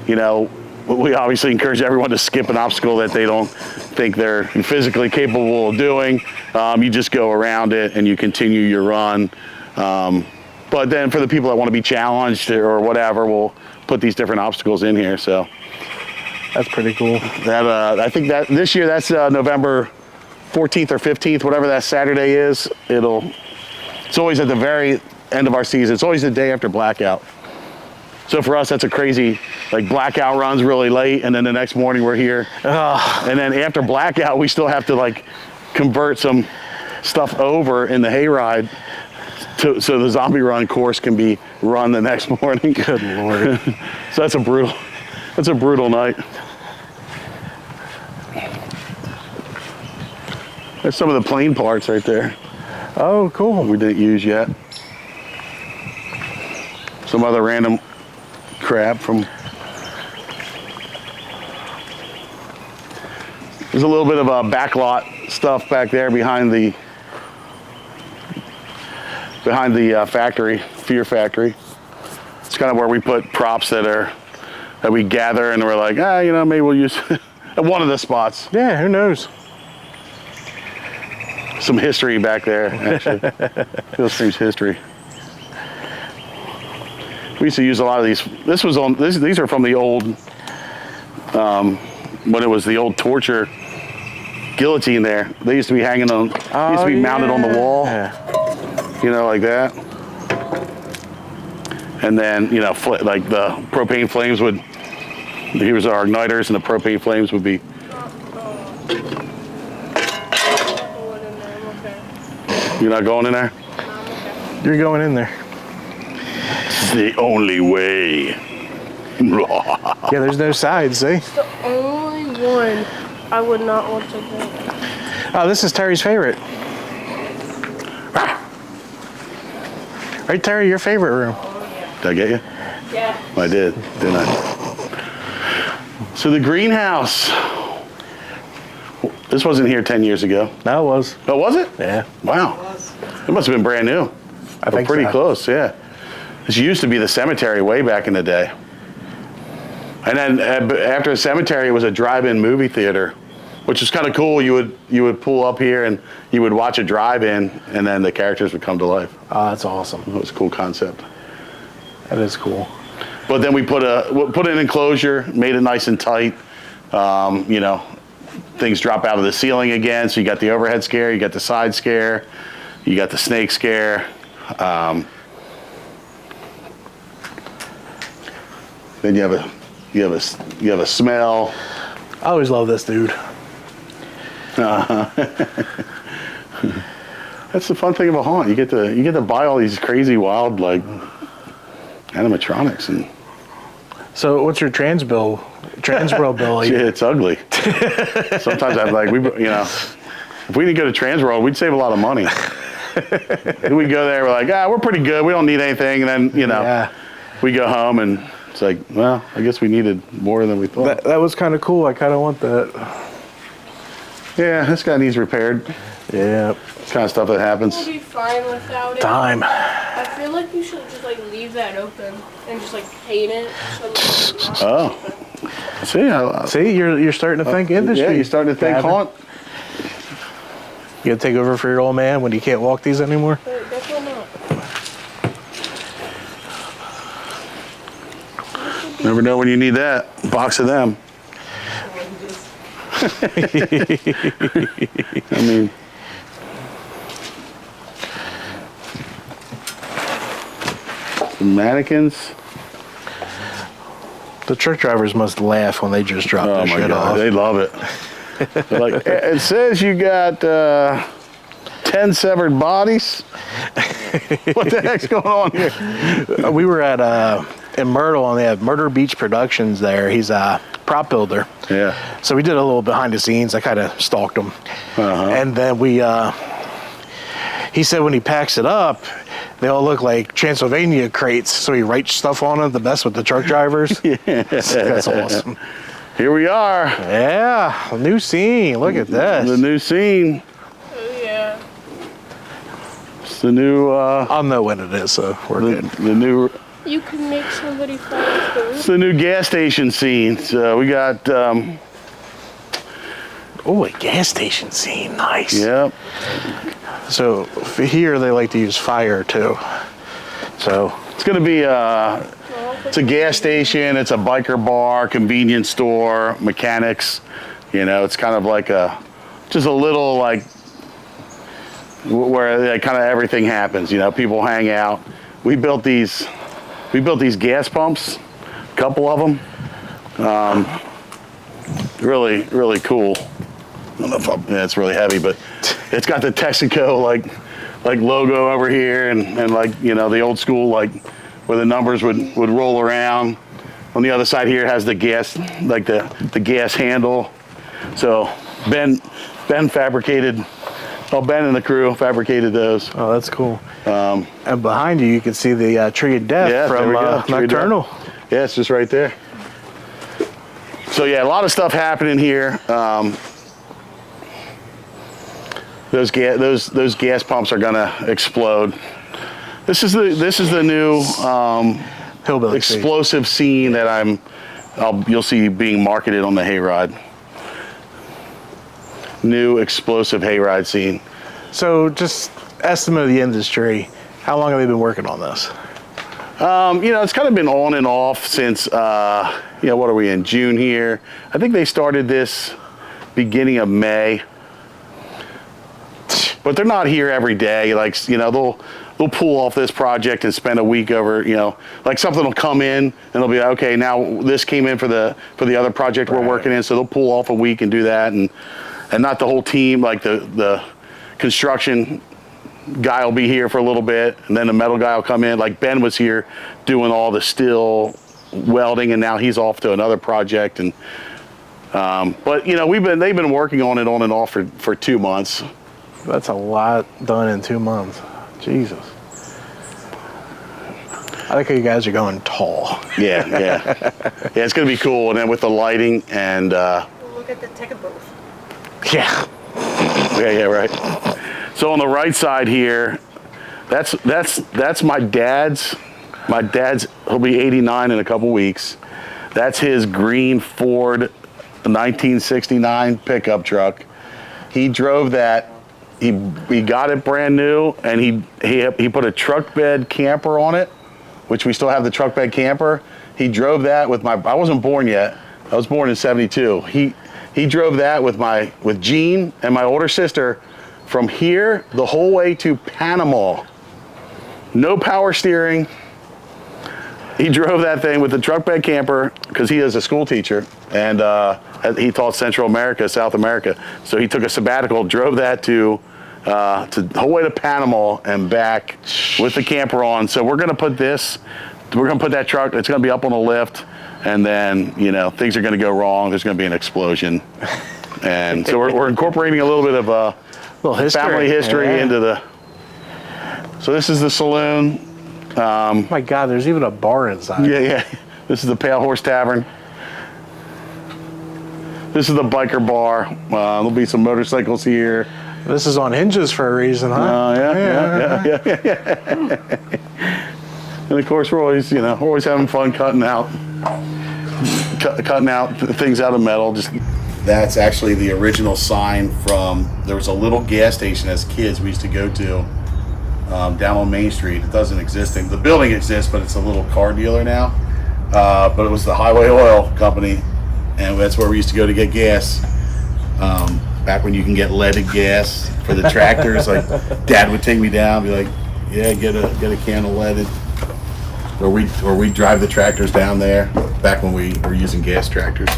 you know, we obviously encourage everyone to skip an obstacle that they don't think they're physically capable of doing. You just go around it and you continue your run. But then for the people that want to be challenged or whatever, we'll put these different obstacles in here. So that's pretty cool. That I think that this year that's November 14th or 15th, whatever that Saturday is. It's always at the very end of our season. It's always the day after blackout. So for us, that's a crazy, like blackout runs really late, and then the next morning we're here. And then after blackout, we still have to like convert some stuff over in the hayride so the zombie run course can be run the next morning. Good Lord. So that's a brutal night. There's some of the plane parts right there. Oh, cool. We didn't use yet. Some other random crap from. There's a little bit of a backlot stuff back there behind the behind the factory, Fear Factory. It's kind of where we put props that we gather, and we're like, you know, maybe we'll use at one of the spots. Yeah, who knows? Some history back there, actually. This seems history. We used to use a lot of these. These are from the old, when it was the old torture guillotine there. They used to be hanging on, used to be mounted on the wall, you know, like that. And then, you know, like the propane flames would, here's our igniters, and the propane flames would be. You're not going in there? You're going in there. It's the only way. Yeah, there's no sides, see? It's the only one I would not want to go. Oh, this is Terry's favorite. Right, Terry, your favorite room. Did I get you? Yeah. I did, didn't I? So the greenhouse. This wasn't here 10 years ago. No, it was. Oh, was it? Yeah. Wow. It must have been brand new. I think pretty so. close, yeah. This used to be the cemetery way back in the day. And then after the cemetery, it was a drive-in movie theater, which is kind of cool. You would pull up here and you would watch a drive-in, and then the characters would come to life. Oh, that's awesome. It was a cool concept. That is cool. But then we put an enclosure, made it nice and tight. You know, things drop out of the ceiling again, so you got the overhead scare, you got the side scare, you got the snake scare. Then you have a smell. I always love this dude. That's the fun thing of a haunt. You get to buy all these crazy, wild, like, animatronics. And So what's your transworld bill like? shit, it's ugly. Sometimes I'm like, if we didn't go to Transworld, we'd save a lot of money. We go there, we're like, we're pretty good. We don't need anything. And then, we go home and it's like, well, I guess we needed more than we thought. That was kind of cool. I kind of want that. Yeah, this guy needs repaired. Yeah. It's kind of stuff that happens. We'll be fine without it. Time. I feel like you should just like leave that open and just like paint it. See, you're starting to think industry. Yeah, you're starting to think Gavin. haunt. You gonna take over for your old man when you can't walk these anymore? But definitely not. Never know when you need that. Box of them. I mean, some mannequins. The truck drivers must laugh when they just drop Oh their my shit God, off. they love it. They're like, it says you got 10 severed bodies. What the heck's going on here? We were at in Myrtle, and they have Murder Beach Productions there. He's a prop builder. Yeah. So we did a little behind the scenes. I kind of stalked him. And then he said when he packs it up, they all look like Transylvania crates. So he writes stuff on them to mess with the truck drivers. That's awesome. Here we are. Yeah, a new scene. Look at this. The new scene. Oh yeah. It's the new. I'll know when it is, so we're good. The new. You can make somebody fall through. It's the new gas station scene. So we got. Oh, a gas station scene. Nice. Yep. So for here, they like to use fire too. So It's going to be. It's a gas station. It's a biker bar, convenience store, mechanics. It's kind of like just a little like where kind of everything happens. People hang out. We built these gas pumps, a couple of them. Really, really cool. I don't know if it's really heavy, but it's got the Texaco like logo over here, and like the old school like where the numbers would roll around. On the other side here, it has the gas, like the gas handle. So Ben fabricated. Oh, Ben and the crew fabricated those. oh, that's cool. And behind you can see the Tree of Death from Nocturnal. Yeah, it's just right there. So yeah, a lot of stuff happening here. Those gas pumps are gonna explode. This is the new Hillbilly explosive scene that you'll see being marketed on the Hayride. New explosive Hayride scene. So just estimate of the industry. How long have they been working on this? It's kind of been on and off since, what are we in, June here? I think they started this beginning of May. But they're not here every day. Like, they'll pull off this project and spend a week over, like something will come in and they'll be like, okay, now this came in for the other project we're working in. So they'll pull off a week and do that. And not the whole team, like the construction guy will be here for a little bit, and then the metal guy will come in. Like Ben was here doing all the steel welding, and now he's off to another project. And but they've been working on it on and off for 2 months. That's a lot done in 2 months. Jesus. I like how you guys are going tall. Yeah, it's gonna be cool. And then with the lighting and Look at the tech of both. Yeah. yeah, right. So on the right side here, that's my dad's. My dad's, he'll be 89 in a couple weeks. That's his green Ford 1969 pickup truck. He drove that. He got it brand new, and he put a truck bed camper on it, which we still have the truck bed camper. He drove that with I wasn't born yet. I was born in '72. He drove that with Jean and my older sister from here the whole way to Panama. No power steering. He drove that thing with the truck bed camper because he is a school teacher, and he taught Central America, South America. So he took a sabbatical, drove that to the whole way to Panama and back with the camper on. So we're gonna put that truck, it's gonna be up on a lift, and then, things are gonna go wrong. There's gonna be an explosion. And so we're incorporating a little bit of family history into the, so this is the saloon. Oh my God, there's even a bar inside. Yeah. This is the Pale Horse Tavern. This is the biker bar. There'll be some motorcycles here. This is on hinges for a reason, huh? Yeah. And of course, we're always having fun cutting out things out of metal. That's actually the original sign there was a little gas station as kids we used to go to down on Main Street. It doesn't exist. The building exists, but it's a little car dealer now. But it was the Highway Oil Company, and that's where we used to go to get gas. Back when you can get leaded gas for the tractors, like Dad would take me down, be like, "Yeah, get a can of leaded." Or we drive the tractors down there. Back when we were using gas tractors.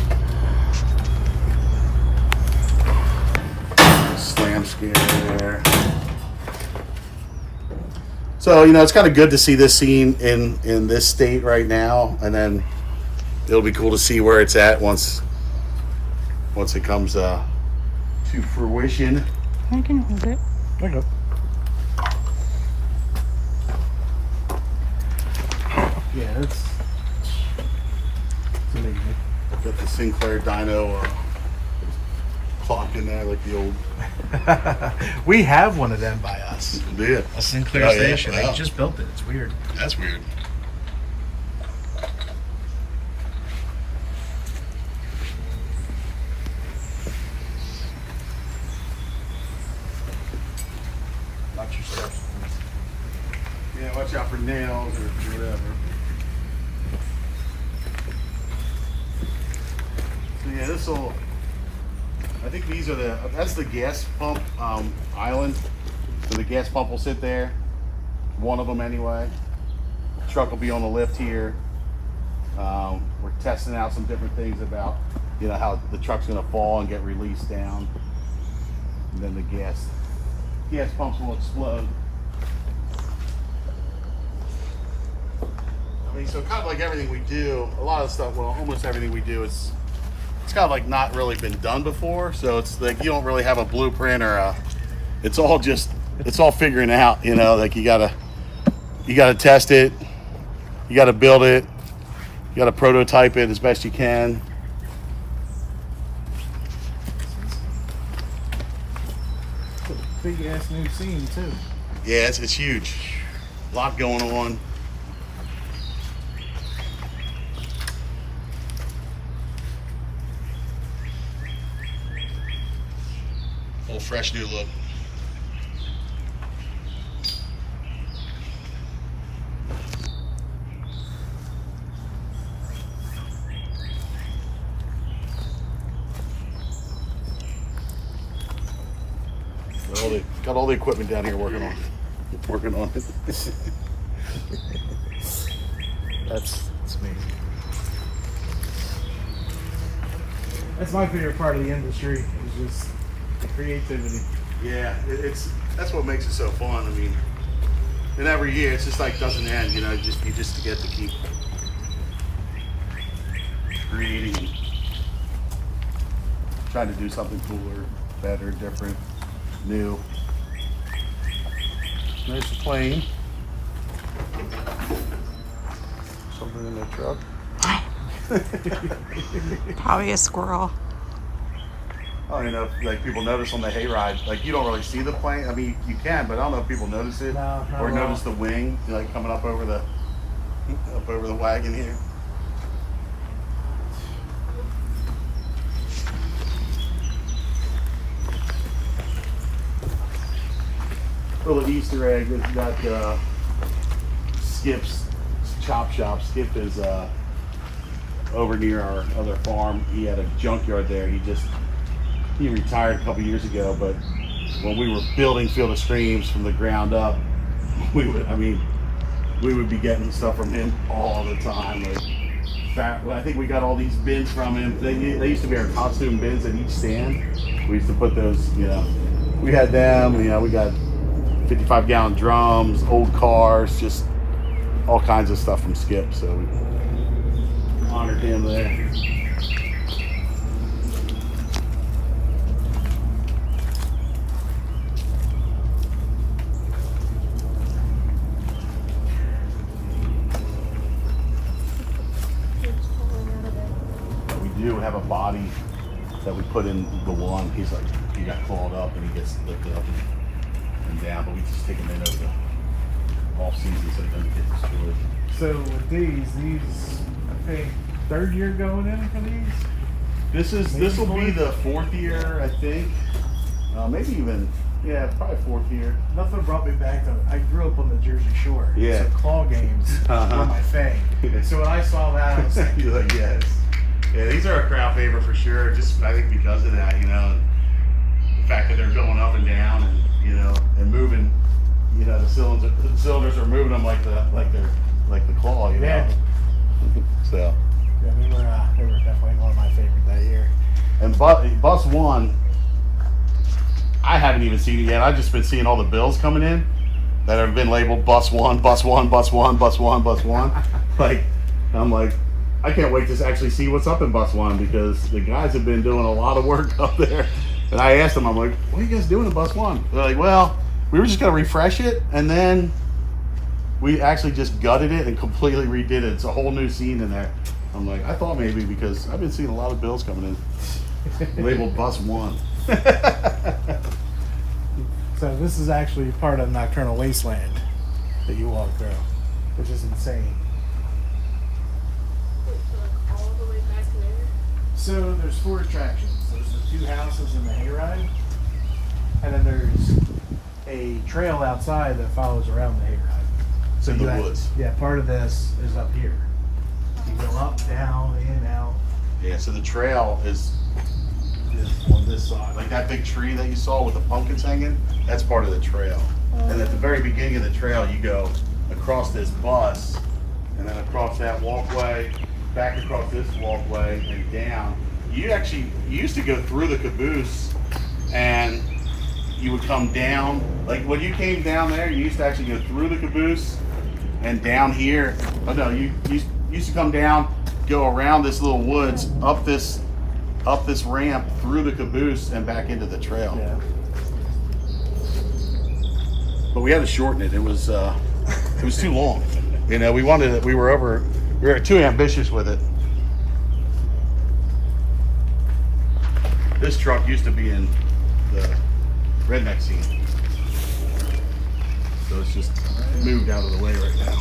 Slam scare. So it's kind of good to see this scene in this state right now, and then it'll be cool to see where it's at once it comes to fruition. I can hold it. Okay. Yeah, it's amazing. Got the Sinclair dyno clock in there, like the old. We have one of them by us. Yeah. A Sinclair station. Wow. They just built it. It's weird. That's weird. Watch your steps. Yeah, watch out for nails or whatever. So yeah, I think these are that's the gas pump island. So the gas pump will sit there. One of them anyway. Truck will be on the lift here. We're testing out some different things about, how the truck's gonna fall and get released down. And then the gas pumps will explode. I mean, so kind of like everything we do, a lot of stuff, well, almost everything we do it's kind of like not really been done before. So it's like you don't really have a blueprint or it's all figuring out, like you gotta test it, you gotta build it, you gotta prototype it as best you can. Big ass new scene too. Yeah, it's huge. A lot going on. Whole fresh new look. Got all the equipment down here working on it. That's amazing. That's my favorite part of the industry, is just the creativity. Yeah, that's what makes it so fun. I mean, and every year it's just like doesn't end. You know, you just get to keep creating, trying to do something cooler, better, different, new. There's the plane. Something in the truck. Probably a squirrel. I don't know if like people notice on the hayride, like you don't really see the plane. I mean, you can, but I don't know if people notice it or notice the wing like coming up over the wagon here. Little Easter egg is got Skip's chop shop. Skip is over near our other farm. He had a junkyard there. He retired a couple years ago, but when we were building Field of Screams from the ground up, we would be getting stuff from him all the time. I think we got all these bins from him. They used to be our costume bins at each stand. We used to put those, we had them, we got 55-gallon drums, old cars, just all kinds of stuff from Skip. So we honored him there. We do have a body that we put in the one. He got clawed up and he gets lifted up and down, but we just take him in over the off season so it doesn't get destroyed. So with these, I think, third year going in for these? This will be the fourth year, I think. Maybe even, probably fourth year. Nothing brought me back to, I grew up on the Jersey Shore. Yeah. So claw games were my thing. So when I saw that, I was like, you're like, yes. Yeah, these are a crowd favorite for sure. Just I think because of that, the fact that they're going up and down and and moving, the cylinders are moving them like the claw, Yeah. So. Yeah, they were definitely one of my favorite that year. And bus one, I haven't even seen it yet. I've just been seeing all the bills coming in that have been labeled bus one, bus one, bus one, bus one, bus one. I'm like, I can't wait to actually see what's up in bus one because the guys have been doing a lot of work up there. And I asked them, I'm like, what are you guys doing in bus one? They're like, well, we were just gonna refresh it, and then we actually just gutted it and completely redid it. It's a whole new scene in there. I'm like, I thought maybe because I've been seeing a lot of bills coming in labeled bus one. So this is actually part of Nocturnal Wasteland that you walk through, which is insane. All the way back there. So there's 4 attractions. There's the 2 houses in the hayride, and then there's a trail outside that follows around the hayride. It's in the woods. Yeah, part of this is up here. You go up, down, in, out. Yeah, so the trail is on this side. Like that big tree that you saw with the pumpkins hanging, that's part of the trail. And at the very beginning of the trail, you go across this bus, and then across that walkway, back across this walkway, and down. You used to go through the caboose, and you would come down. Like when you came down there, you used to actually go through the caboose and down here. Oh no, you used to come down, go around this little woods, up this ramp through the caboose and back into the trail. Yeah. But we had to shorten it. It was too long. We were too ambitious with it. This truck used to be in the redneck scene. So it's It's just moved out of the way right now.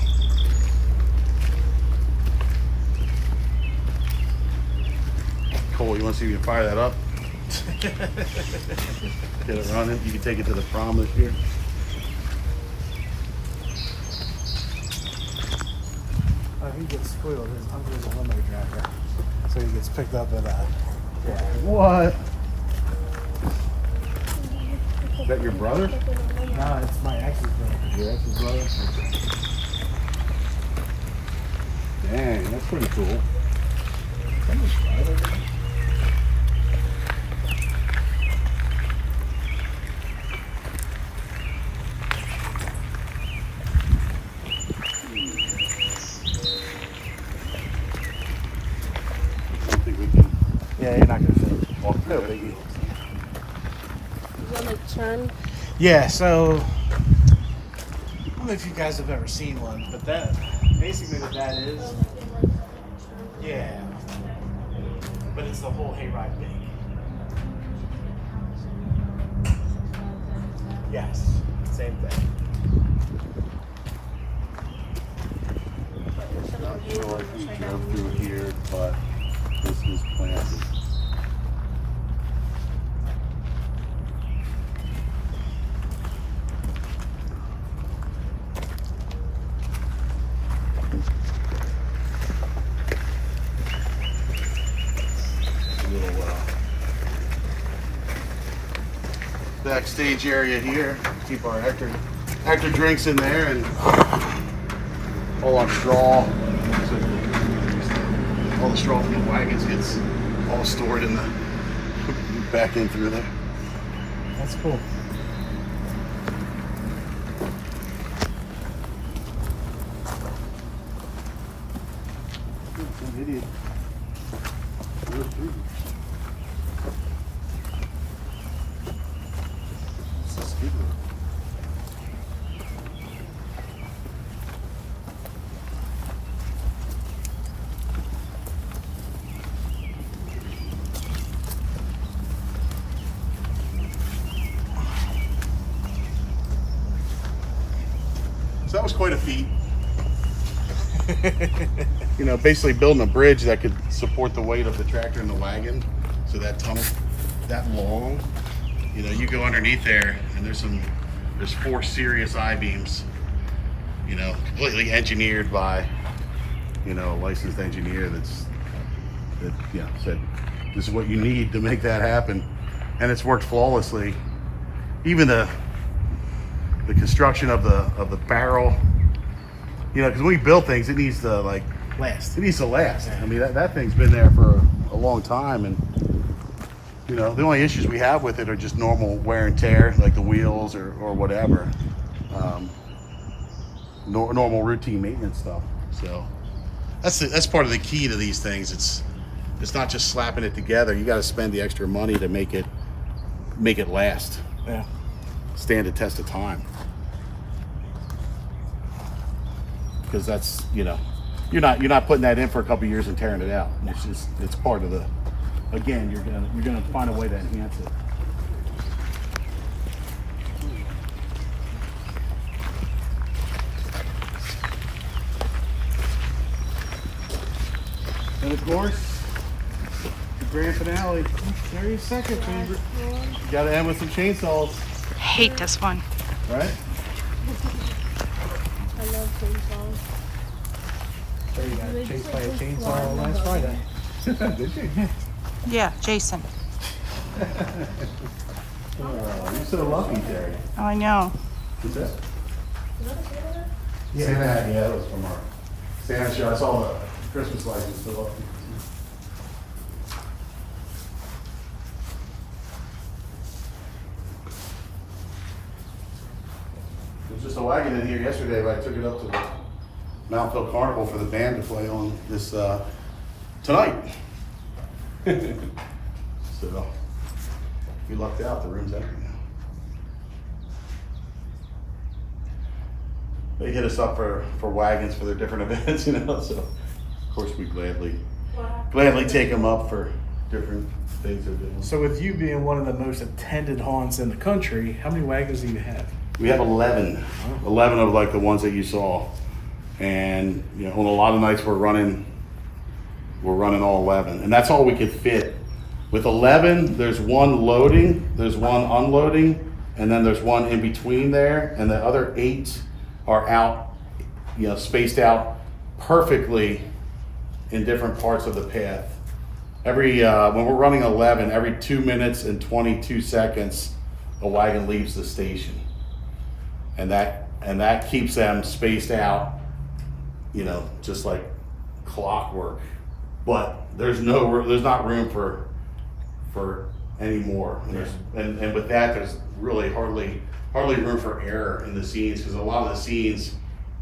Cole, you want to see if you can fire that up? Get it running. You can take it to the prom this year. He gets spoiled. His uncle's a limo driver, so he gets picked up at What? Is that your brother? No, it's my ex's brother. Your ex's brother? Dang, that's pretty cool. Yeah, you're not gonna fit. Walk through it. Is that like turn? Yeah, so I don't know if you guys have ever seen one, but that basically what that is. Yeah, but it's the whole hayride big. Yes, same thing. Not sure if we drove through here, but this is planted. Backstage area here. Keep our Hector drinks in there and all our straw. So all the straw from the wagons gets all stored in the back in through there. That's cool. Some idiot. So that was quite a feat. You know, basically building a bridge that could support the weight of the tractor and the wagon. So that tunnel, that long, you know, you go underneath there and there's 4 serious I-beams, you know, completely engineered by, you know, a licensed engineer that you know, said, this is what you need to make that happen. And it's worked flawlessly. Even the construction of the barrel, you know, because when we build things, it needs to Last. It needs to last. I mean, that thing's been there for a long time, and you know, the only issues we have with it are just normal wear and tear, like the wheels or whatever, normal routine maintenance stuff. So that's part of the key to these things. It's not just slapping it together. You got to spend the extra money to make it last. Yeah. Stand the test of time. Because that's, you know, you're not putting that in for a couple years and tearing it out. It's part of the, again, you're gonna find a way to enhance it. And of course, the grand finale, 30 seconds, favorite. You gotta end with some chainsaws, Hate this one. right? I love chainsaws. So you got chased by a chainsaw last Friday. Did you? Yeah, Jason. Oh, you're so lucky, Terry. Oh, I know. Who's that? Santa hat, yeah, that was from our Santa show. I saw the Christmas lights still up. There's just a wagon in here yesterday, but I took it up to the Mountville Carnival for the band to play on this tonight. So we lucked out. The room's empty now. They hit us up for wagons for their different events, you know. So of course we gladly take them up for different things they're doing. So with you being one of the most attended haunts in the country, how many wagons do you have? We have 11. 11 of like the ones that you saw. And you know, on a lot of nights we're running all 11. And that's all we could fit. With 11, there's one loading, there's one unloading, and then there's one in between there, and the other 8 are out, you know, spaced out perfectly in different parts of the path. Every when we're running 11, every 2 minutes and 22 seconds, a wagon leaves the station, and that keeps them spaced out, you know, just like clockwork. But there's not room for any more, and with that, there's really hardly room for error in the scenes, because a lot of the scenes,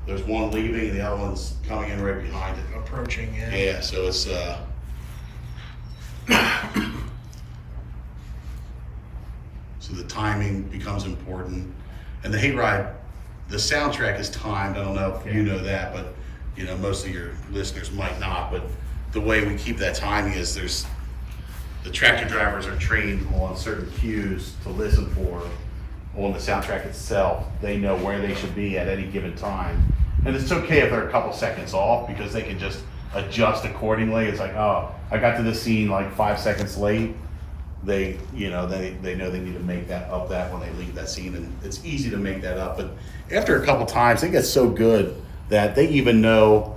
there's one leaving and the other one's coming in right behind it. Approaching, yeah. Yeah, so it's so the timing becomes important, and the Hayride, the soundtrack is timed. I don't know if you know that, but you know, most of your listeners might not. But the way we keep that timing is the tractor drivers are trained on certain cues to listen for on the soundtrack itself. They know where they should be at any given time. And it's okay if they're a couple seconds off, because they can just adjust accordingly. It's like, oh, I got to this scene like 5 seconds late. They know they need to make that up that when they leave that scene, and it's easy to make that up. But after a couple times, they get so good that they even know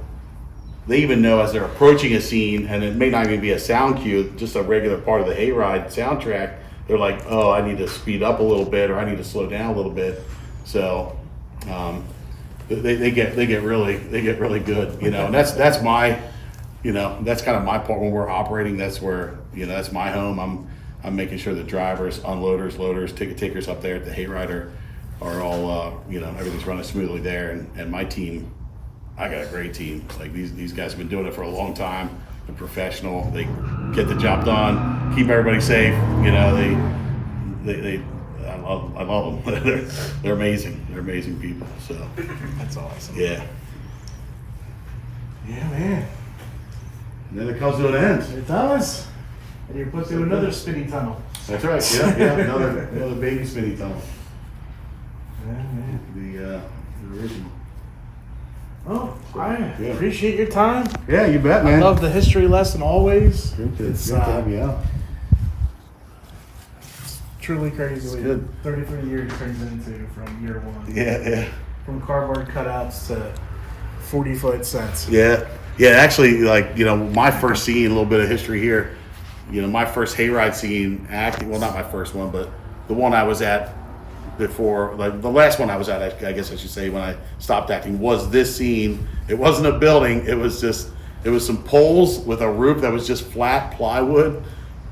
as they're approaching a scene, and it may not even be a sound cue, just a regular part of the Hayride soundtrack, they're like, oh, I need to speed up a little bit, or I need to slow down a little bit. So they get really good, you know. And that's my, you know, that's kind of my part when we're operating. That's where, you know, that's my home. I'm making sure the drivers, unloaders, loaders, ticket takers up there at the Hayride are all, you know, everything's running smoothly there. And my team, I got a great team. Like these guys have been doing it for a long time. They're professional. They get the job done, keep everybody safe. You know, I love them. They're amazing. They're amazing people. So That's awesome. yeah. Yeah, man. And then it comes to an end. It does. And you're put through another spinning tunnel. That's right. Yeah. Another baby spinning tunnel. Yeah, man. The original. Oh, I appreciate your time. Yeah, you bet, man. I love the history lesson always. Great to It's have you out. truly crazy what good. 33 years turns into from year one. Yeah. From cardboard cutouts to 40-foot sets. Yeah. Actually, like, you know, my first scene, a little bit of history here. You know, my first Hayride scene, acting, well, not my first one, but the one I was at before, like the last one I was at, I guess I should say, when I stopped acting, was this scene. It wasn't a building. It was some poles with a roof that was just flat plywood,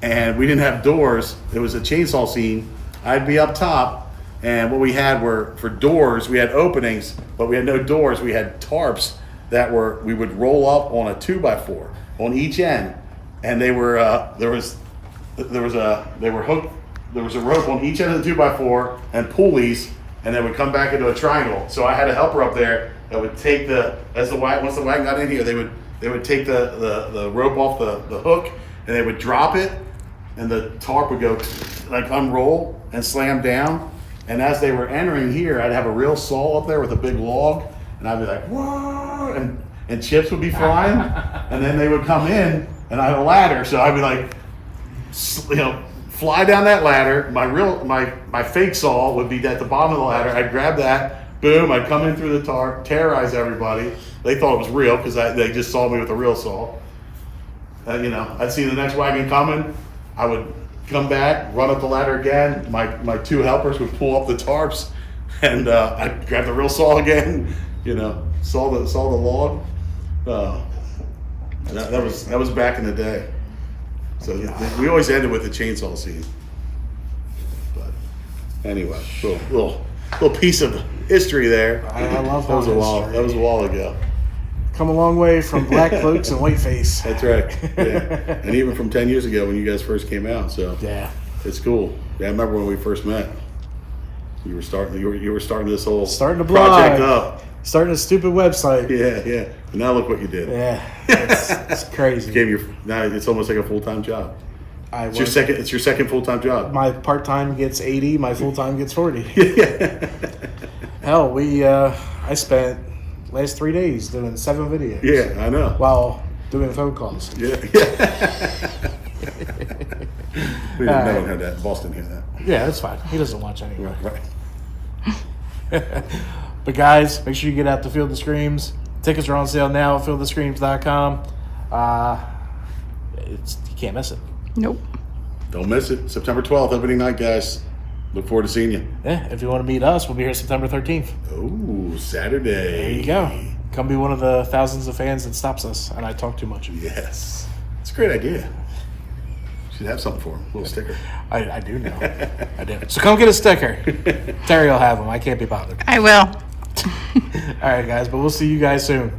and we didn't have doors. It was a chainsaw scene. I'd be up top, and what we had were, for doors, we had openings, but we had no doors. We had tarps that we would roll up on a 2x4 on each end, and they were hooked. There was a rope on each end of the 2x4 and pulleys, and they would come back into a triangle. So I had a helper up there that would take once the wagon got in here, they would take the rope off the hook, and they would drop it, and the tarp would go like unroll and slam down. And as they were entering here, I'd have a real saw up there with a big log, and I'd be like, whoa, and chips would be flying, and then they would come in, and I had a ladder, so I'd be like, you know, fly down that ladder. My fake saw would be at the bottom of the ladder. I'd grab that, boom, I'd come in through the tarp, terrorize everybody. They thought it was real because they just saw me with a real saw. You know, I'd see the next wagon coming. I would come back, run up the ladder again. My 2 helpers would pull up the tarps, and I'd grab the real saw again. You know, saw the log. That was back in the day. So we always ended with the chainsaw scene. But anyway, little piece of history there. I love that. Was a while. history. That was a while ago. Come a long way from black cloaks and white face. That's right. Yeah. And even from 10 years ago when you guys first came out. So Yeah. it's cool. Yeah, I remember when we first met. You were starting this whole Starting to blog. project up. Starting a stupid website. Yeah. And now look what you did. Yeah. It's crazy. Now it's almost like a full-time job. It's your second full-time job. My part-time gets 80, my full-time gets 40. Hell, I spent last 3 days doing 7 videos. Yeah, I know. While doing phone calls. Yeah. We didn't know had that. Boston had that. Yeah, that's fine. He doesn't watch anyway. Right. But guys, make sure you get out to Field of Screams. Tickets are on sale now at fieldoфscreams.com. You can't miss it. Nope. Don't miss it. September 12th, opening night, guys. Look forward to seeing you. Yeah, if you want to meet us, we'll be here September 13th. Oh, Saturday. There you go. Come be one of the thousands of fans that stops us, and I talk too much. Yes. It's a great idea. Should have something for him. A little sticker. I do know. I do. So come get a sticker. Terry will have them. I can't be bothered. I will. All right, guys, but we'll see you guys soon.